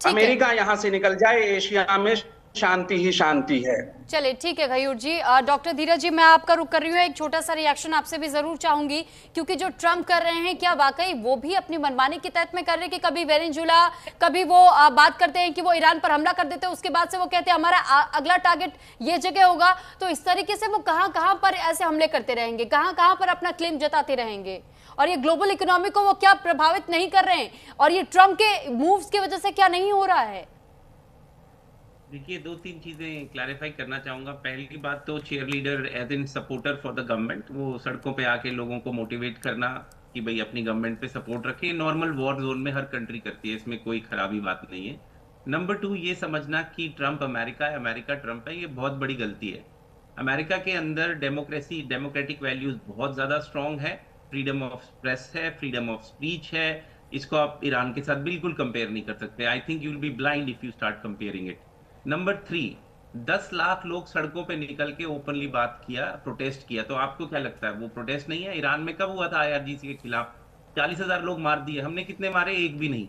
Speaker 6: अमेरिका यहां से निकल जाए, एशिया में शांति ही शांति है।
Speaker 1: चलिए ठीक है गयूर जी। डॉक्टर धीरज जी, मैं आपका रुख कर रही हूँ, एक छोटा सा रिएक्शन आपसे भी जरूर चाहूंगी, क्योंकि जो ट्रंप कर रहे हैं, क्या वाकई वो भी अपनी मनमानी के तहत में कर रहे हैं कि कभी वेनेजुला, कभी वो बात करते हैं कि वो ईरान पर हमला कर देते हैं, उसके बाद से वो कहते हैं हमारा अगला टारगेट ये जगह होगा। तो इस तरीके से वो कहां पर ऐसे हमले करते रहेंगे, कहां पर अपना क्लेम जताते रहेंगे, और ये ग्लोबल इकोनॉमी को वो क्या प्रभावित नहीं कर रहे हैं, और ये ट्रंप के मूव्स की वजह से क्या नहीं हो रहा है?
Speaker 7: देखिए, दो तीन चीजें क्लैरिफाई करना चाहूंगा। पहली बात तो cheer leader as in supporter for the government, वो सड़कों पे आके लोगों को मोटिवेट करना कि भाई अपनी गवर्नमेंट पे सपोर्ट रखें, नॉर्मल वॉर जोन में हर कंट्री करती है, इसमें कोई खराबी बात नहीं है। नंबर 2, ये समझना कि ट्रंप अमेरिका है, अमेरिका ट्रंप है, ये बहुत बड़ी गलती है। अमेरिका के अंदर डेमोक्रेसी, डेमोक्रेटिक वैल्यूज बहुत ज्यादा स्ट्रॉन्ग है, फ्रीडम ऑफ प्रेस है, फ्रीडम ऑफ स्पीच है, इसको आप ईरान के साथ बिल्कुल कंपेयर नहीं कर सकते। I think you will be blind if you start comparing it. Number 3, 10 lakh लोग सड़कों पे निकल के ओपनली बात किया, प्रोटेस्ट किया, तो आपको क्या लगता है वो प्रोटेस्ट नहीं है? ईरान में कब हुआ था IRGC के खिलाफ? 40,000 लोग मार दिए, हमने कितने मारे? एक भी नहीं।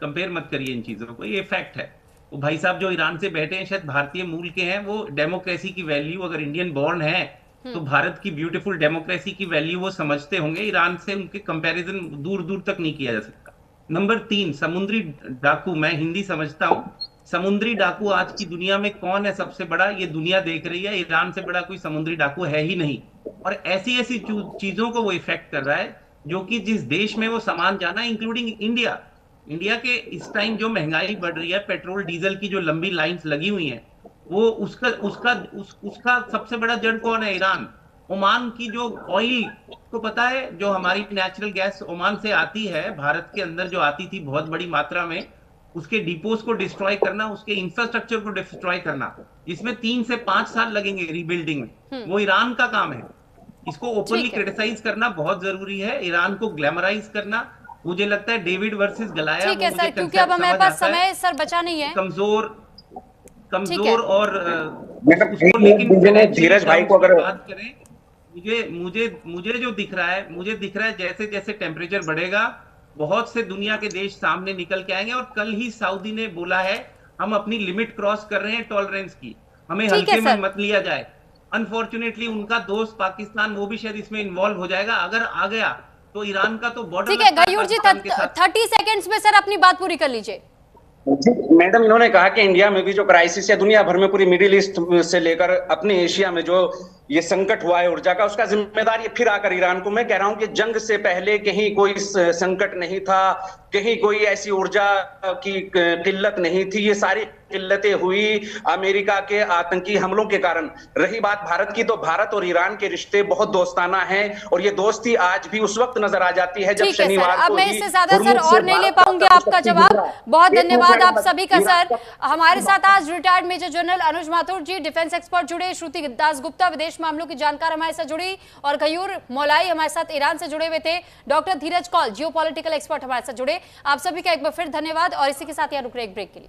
Speaker 7: कंपेयर मत करिए इन चीजों को, ये फैक्ट है। वो भाई साहब जो ईरान से बैठे हैं, शायद भारतीय मूल के हैं, वो डेमोक्रेसी की वैल्यू, अगर इंडियन बॉर्न है तो भारत की ब्यूटीफुल डेमोक्रेसी की वैल्यू वो समझते होंगे। ईरान से उनके कंपैरिजन दूर दूर तक नहीं किया जा सकता। नंबर 3, समुद्री डाकू, मैं हिंदी समझता हूं, समुद्री डाकू आज की दुनिया में कौन है सबसे बड़ा, ये दुनिया देख रही है। ईरान से बड़ा कोई समुद्री डाकू है ही नहीं, और ऐसी ऐसी चीजों को वो इफेक्ट कर रहा है जो कि जिस देश में वो सामान जाना, इंक्लूडिंग इंडिया। इंडिया के इस टाइम जो महंगाई बढ़ रही है, पेट्रोल डीजल की जो लंबी लाइंस लगी हुई हैं, वो उसका सबसे बड़ा जड़ कौन है? ईरान। ओमान की जो ऑयल, को पता है, जो हमारी नेचुरल गैस ओमान से आती है, भारत के अंदर जो आती थी बहुत बड़ी मात्रा में, उसके डिपोज को डिस्ट्रॉय करना, उसके इंफ्रास्ट्रक्चर को डिस्ट्रॉय करना, इसमें 3 से 5 साल लगेंगे रीबिल्डिंग में, वो ईरान का काम है। इसको ओपनली क्रिटिसाइज करना बहुत जरूरी है, ईरान को ग्लैमराइज करना। मुझे लगता है डेविड वर्सेस गलाया,
Speaker 1: ठीक है सर, क्योंकि अब हमारे पास समय सर बचा नहीं है,
Speaker 6: कमजोर और लेकिन धीरज भाई को अगर
Speaker 7: बात करें, मुझे जो दिख रहा है, जैसे जैसे टेम्परेचर बढ़ेगा, बहुत से दुनिया के देश सामने निकल के आएंगे। और कल ही सऊदी ने बोला है हम अपनी लिमिट क्रॉस कर रहे हैं टॉलरेंस की, हमें हल्के में मत लिया जाए। अनफॉर्चुनेटली उनका दोस्त पाकिस्तान, वो भी शायद इसमें इन्वॉल्व हो जाएगा। अगर आ गया तो ईरान का तो बॉर्डर।
Speaker 1: ठीक है गयूर जी, 30 सेकंड्स में सर अपनी बात पूरी कर लीजिए।
Speaker 6: मैडम, इन्होंने कहा कि इंडिया में भी जो क्राइसिस है, दुनिया भर में, पूरी मिडिल ईस्ट से लेकर अपने एशिया में जो ये संकट हुआ है ऊर्जा का, उसका जिम्मेदार ये फिर आकर ईरान को। मैं कह रहा हूं कि जंग से पहले कहीं कोई संकट नहीं था, कहीं कोई ऐसी ऊर्जा की किल्लत नहीं थी। ये सारी किल्लतें हुई अमेरिका के आतंकी हमलों के कारण। रही बात भारत की, तो भारत और ईरान के रिश्ते बहुत दोस्ताना हैं, और ये दोस्ती आज भी उस वक्त नजर आ जाती है जब शनिवार को।
Speaker 1: अब मैं इससे ज्यादा सर और नहीं ले पाऊंगी आपका जवाब। बहुत धन्यवाद आप सभी का सर। हमारे साथ आज रिटायर्ड मेजर जनरल अनुज माथुर जी, डिफेंस एक्सपर्ट जुड़े, श्रुति दास गुप्ता विदेश मामलों की जानकार हमारे साथ जुड़ी, और गयूर मौलाई हमारे साथ ईरान से जुड़े हुए थे, डॉक्टर धीरज कौल जियोपॉलिटिकल एक्सपर्ट हमारे साथ जुड़े। आप सभी का एक बार फिर धन्यवाद, और इसी के साथ यहाँ रुक रहे एक ब्रेक के लिए।